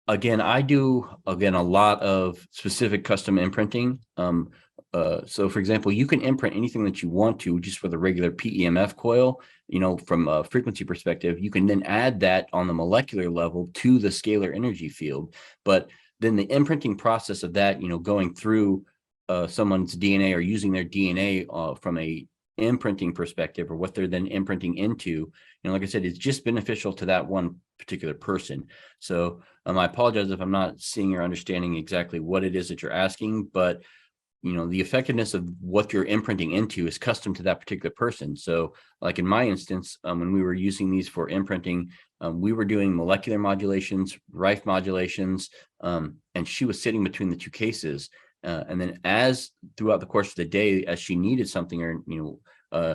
again, I do a lot of specific custom imprinting. So for example, you can imprint anything that you want to just with a regular PEMF coil, you know, from a frequency perspective. You can then add that on the molecular level to the scalar energy field. But then the imprinting process of that, you know, going through someone's DNA or using their DNA from a imprinting perspective, or what they're then imprinting into, you know, like I said, it's just beneficial to that one particular person. So I apologize if I'm not seeing or understanding exactly what it is that you're asking, but you know, the effectiveness of what you're imprinting into is custom to that particular person. So like in my instance, when we were using these for imprinting, we were doing molecular modulations, Rife modulations, and she was sitting between the two cases. And then as throughout the course of the day, as she needed something, or, you know,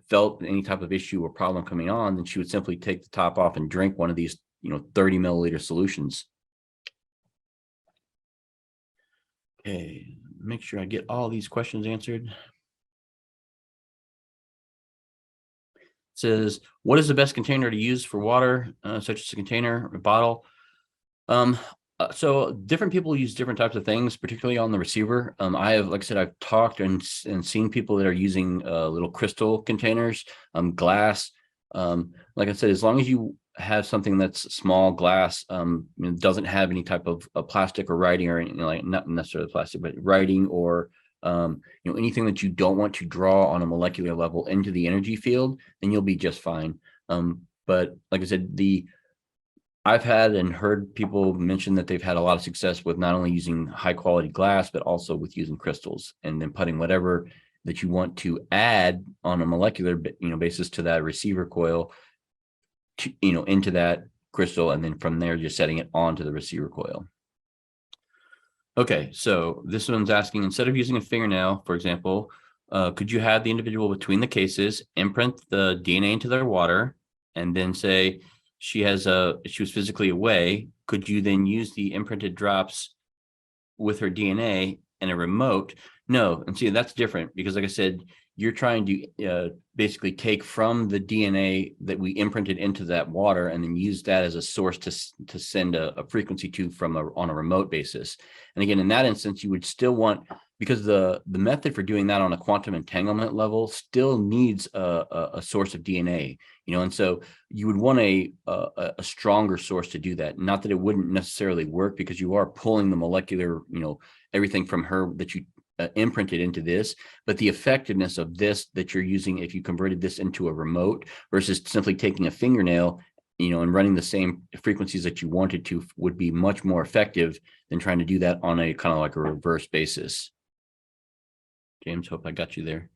felt any type of issue or problem coming on, then she would simply take the top off and drink one of these, you know, 30 milliliter solutions. Okay, make sure I get all these questions answered. It says, what is the best container to use for water, such as a container, a bottle? So different people use different types of things, particularly on the receiver. I have, like I said, I've talked and seen people that are using little crystal containers, glass. Like I said, as long as you have something that's small glass, it doesn't have any type of plastic or writing or anything, like not necessarily plastic, but writing or you know, anything that you don't want to draw on a molecular level into the energy field, then you'll be just fine. But like I said, I've had and heard people mention that they've had a lot of success with not only using high quality glass, but also with using crystals, and then putting whatever that you want to add on a molecular, you know, basis to that receiver coil, to, you know, into that crystal, and then from there just setting it onto the receiver coil. Okay, so this one's asking, instead of using a fingernail, for example, could you have the individual between the cases imprint the DNA into their water, and then say she was physically away, could you then use the imprinted drops with her DNA and a remote? No, and see, that's different, because like I said, you're trying to basically take from the DNA that we imprinted into that water and then use that as a source to send a frequency to on a remote basis. And again, in that instance, you would still want, because the method for doing that on a quantum entanglement level still needs a source of DNA, you know, and so you would want a stronger source to do that. Not that it wouldn't necessarily work, because you are pulling the molecular, you know, everything from her that you imprinted into this, but the effectiveness of this that you're using, if you converted this into a remote versus simply taking a fingernail, you know, and running the same frequencies that you wanted to, would be much more effective than trying to do that on a kind of like a reverse basis. James, hope I got you there.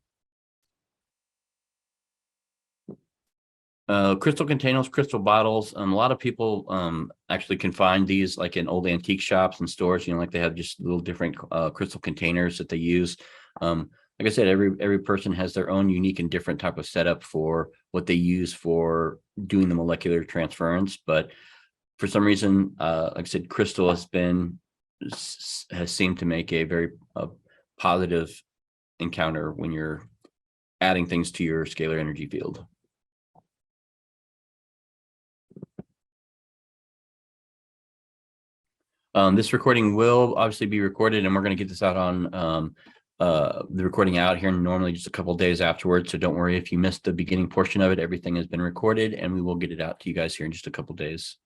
Crystal containers, crystal bottles. A lot of people actually can find these like in old antique shops and stores, you know, like they have just little different crystal containers that they use. Like I said, every person has their own unique and different type of setup for what they use for doing the molecular transference. But for some reason, like I said, crystal has seemed to make a very positive encounter when you're adding things to your scalar energy field. This recording will obviously be recorded, and we're going to get this out on the recording out here normally just a couple of days afterwards. So don't worry if you missed the beginning portion of it. Everything has been recorded, and we will get it out to you guys here in just a couple of days.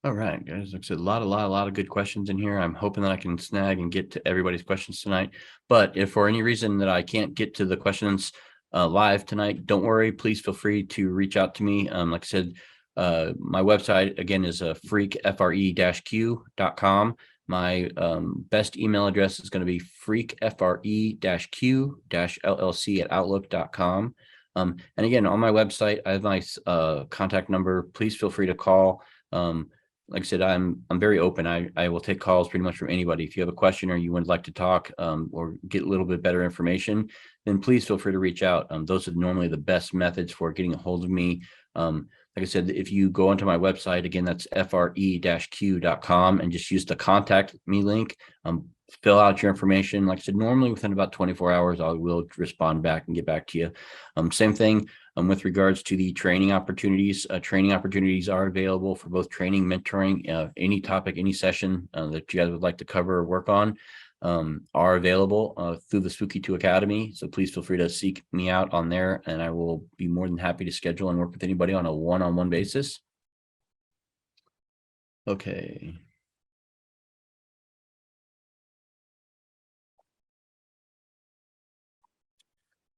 All right, guys. Like I said, a lot of good questions in here. I'm hoping that I can snag and get to everybody's questions tonight. But if for any reason that I can't get to the questions live tonight, don't worry. Please feel free to reach out to me. Like I said, my website again is freakfre-q.com. My best email address is going to be freakfre-q-llc@outlook.com. And again, on my website, I have my contact number. Please feel free to call. Like I said, I'm very open. I will take calls pretty much from anybody. If you have a question or you would like to talk or get a little bit better information, then please feel free to reach out. Those are normally the best methods for getting a hold of me. Like I said, if you go onto my website, again, that's fre-q.com, and just use the contact me link, fill out your information. Like I said, normally within about 24 hours, I will respond back and get back to you. Same thing. With regards to the training opportunities are available for both training, mentoring, any topic, any session that you guys would like to cover or work on are available through the Spooky2 Academy. So please feel free to seek me out on there, and I will be more than happy to schedule and work with anybody on a one-on-one basis. Okay.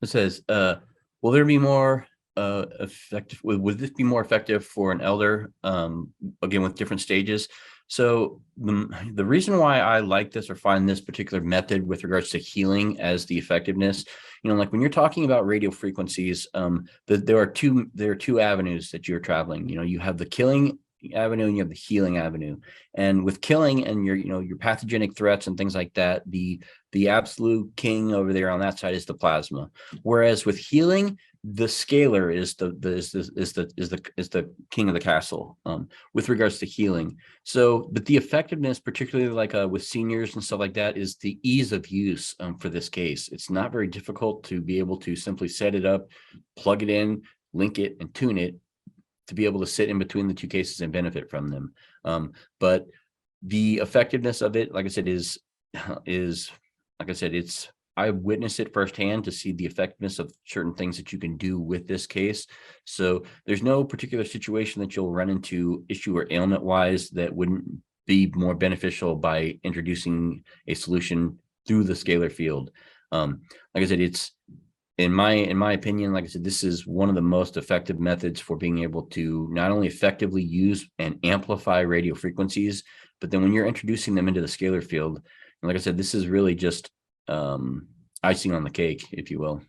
It says, will there be more effective? Would this be more effective for an elder? Again, with different stages. So the reason why I like this or find this particular method with regards to healing as the effectiveness, like when you're talking about radio frequencies, there are two avenues that you're traveling. You have the killing avenue and you have the healing avenue. And with killing and your pathogenic threats and things like that, the absolute king over there on that side is the plasma. Whereas with healing, the scalar is the king of the castle with regards to healing. So, but the effectiveness, particularly like with seniors and stuff like that, is the ease of use for this case. It's not very difficult to be able to simply set it up, plug it in, link it, and tune it to be able to sit in between the two cases and benefit from them. But the effectiveness of it, like I said, is like I said, I witnessed it firsthand to see the effectiveness of certain things that you can do with this case. So there's no particular situation that you'll run into issue or ailment wise that wouldn't be more beneficial by introducing a solution through the scalar field. Like I said, it's in my opinion, like I said, this is one of the most effective methods for being able to not only effectively use and amplify radio frequencies, but then when you're introducing them into the scalar field, and like I said, this is really just icing on the cake, if you will.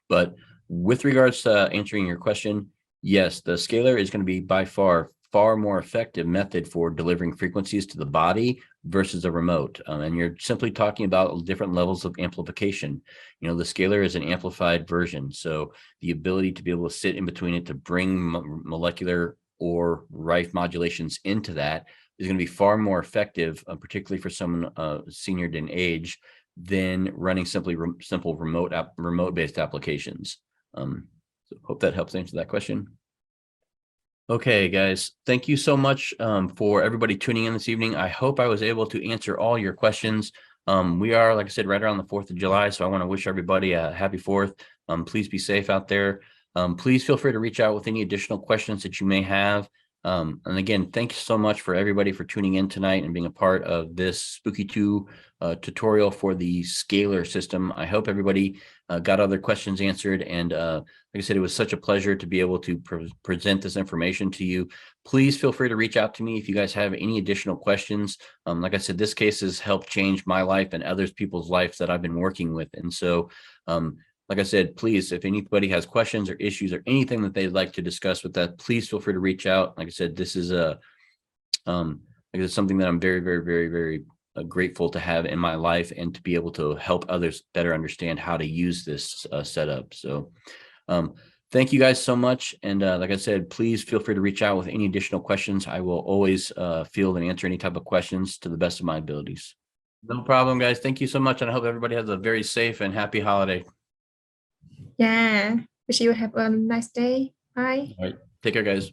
But with regards to answering your question, yes, the scalar is going to be by far more effective method for delivering frequencies to the body versus a remote. And you're simply talking about different levels of amplification. The scalar is an amplified version. So the ability to be able to sit in between it to bring molecular or Rife modulations into that is going to be far more effective, particularly for someone senior in age, than running simple remote-based applications. So hope that helps answer that question. Okay, guys, thank you so much for everybody tuning in this evening. I hope I was able to answer all your questions. We are, like I said, right around the 4th of July, so I want to wish everybody a happy 4th. Please be safe out there. Please feel free to reach out with any additional questions that you may have. And again, thank you so much for everybody for tuning in tonight and being a part of this Spooky2 tutorial for the scalar system. I hope everybody got other questions answered. And like I said, it was such a pleasure to be able to present this information to you. Please feel free to reach out to me if you guys have any additional questions. Like I said, this case has helped change my life and others people's lives that I've been working with. And so, like I said, please, if anybody has questions or issues or anything that they'd like to discuss with that, please feel free to reach out. Like I said, this is something that I'm very, very, very, very grateful to have in my life and to be able to help others better understand how to use this setup. So Thank you guys so much. And like I said, please feel free to reach out with any additional questions. I will always field and answer any type of questions to the best of my abilities. No problem, guys. Thank you so much. And I hope everybody has a very safe and happy holiday. Yeah. Wish you have a nice day. Bye. All right. Take care, guys.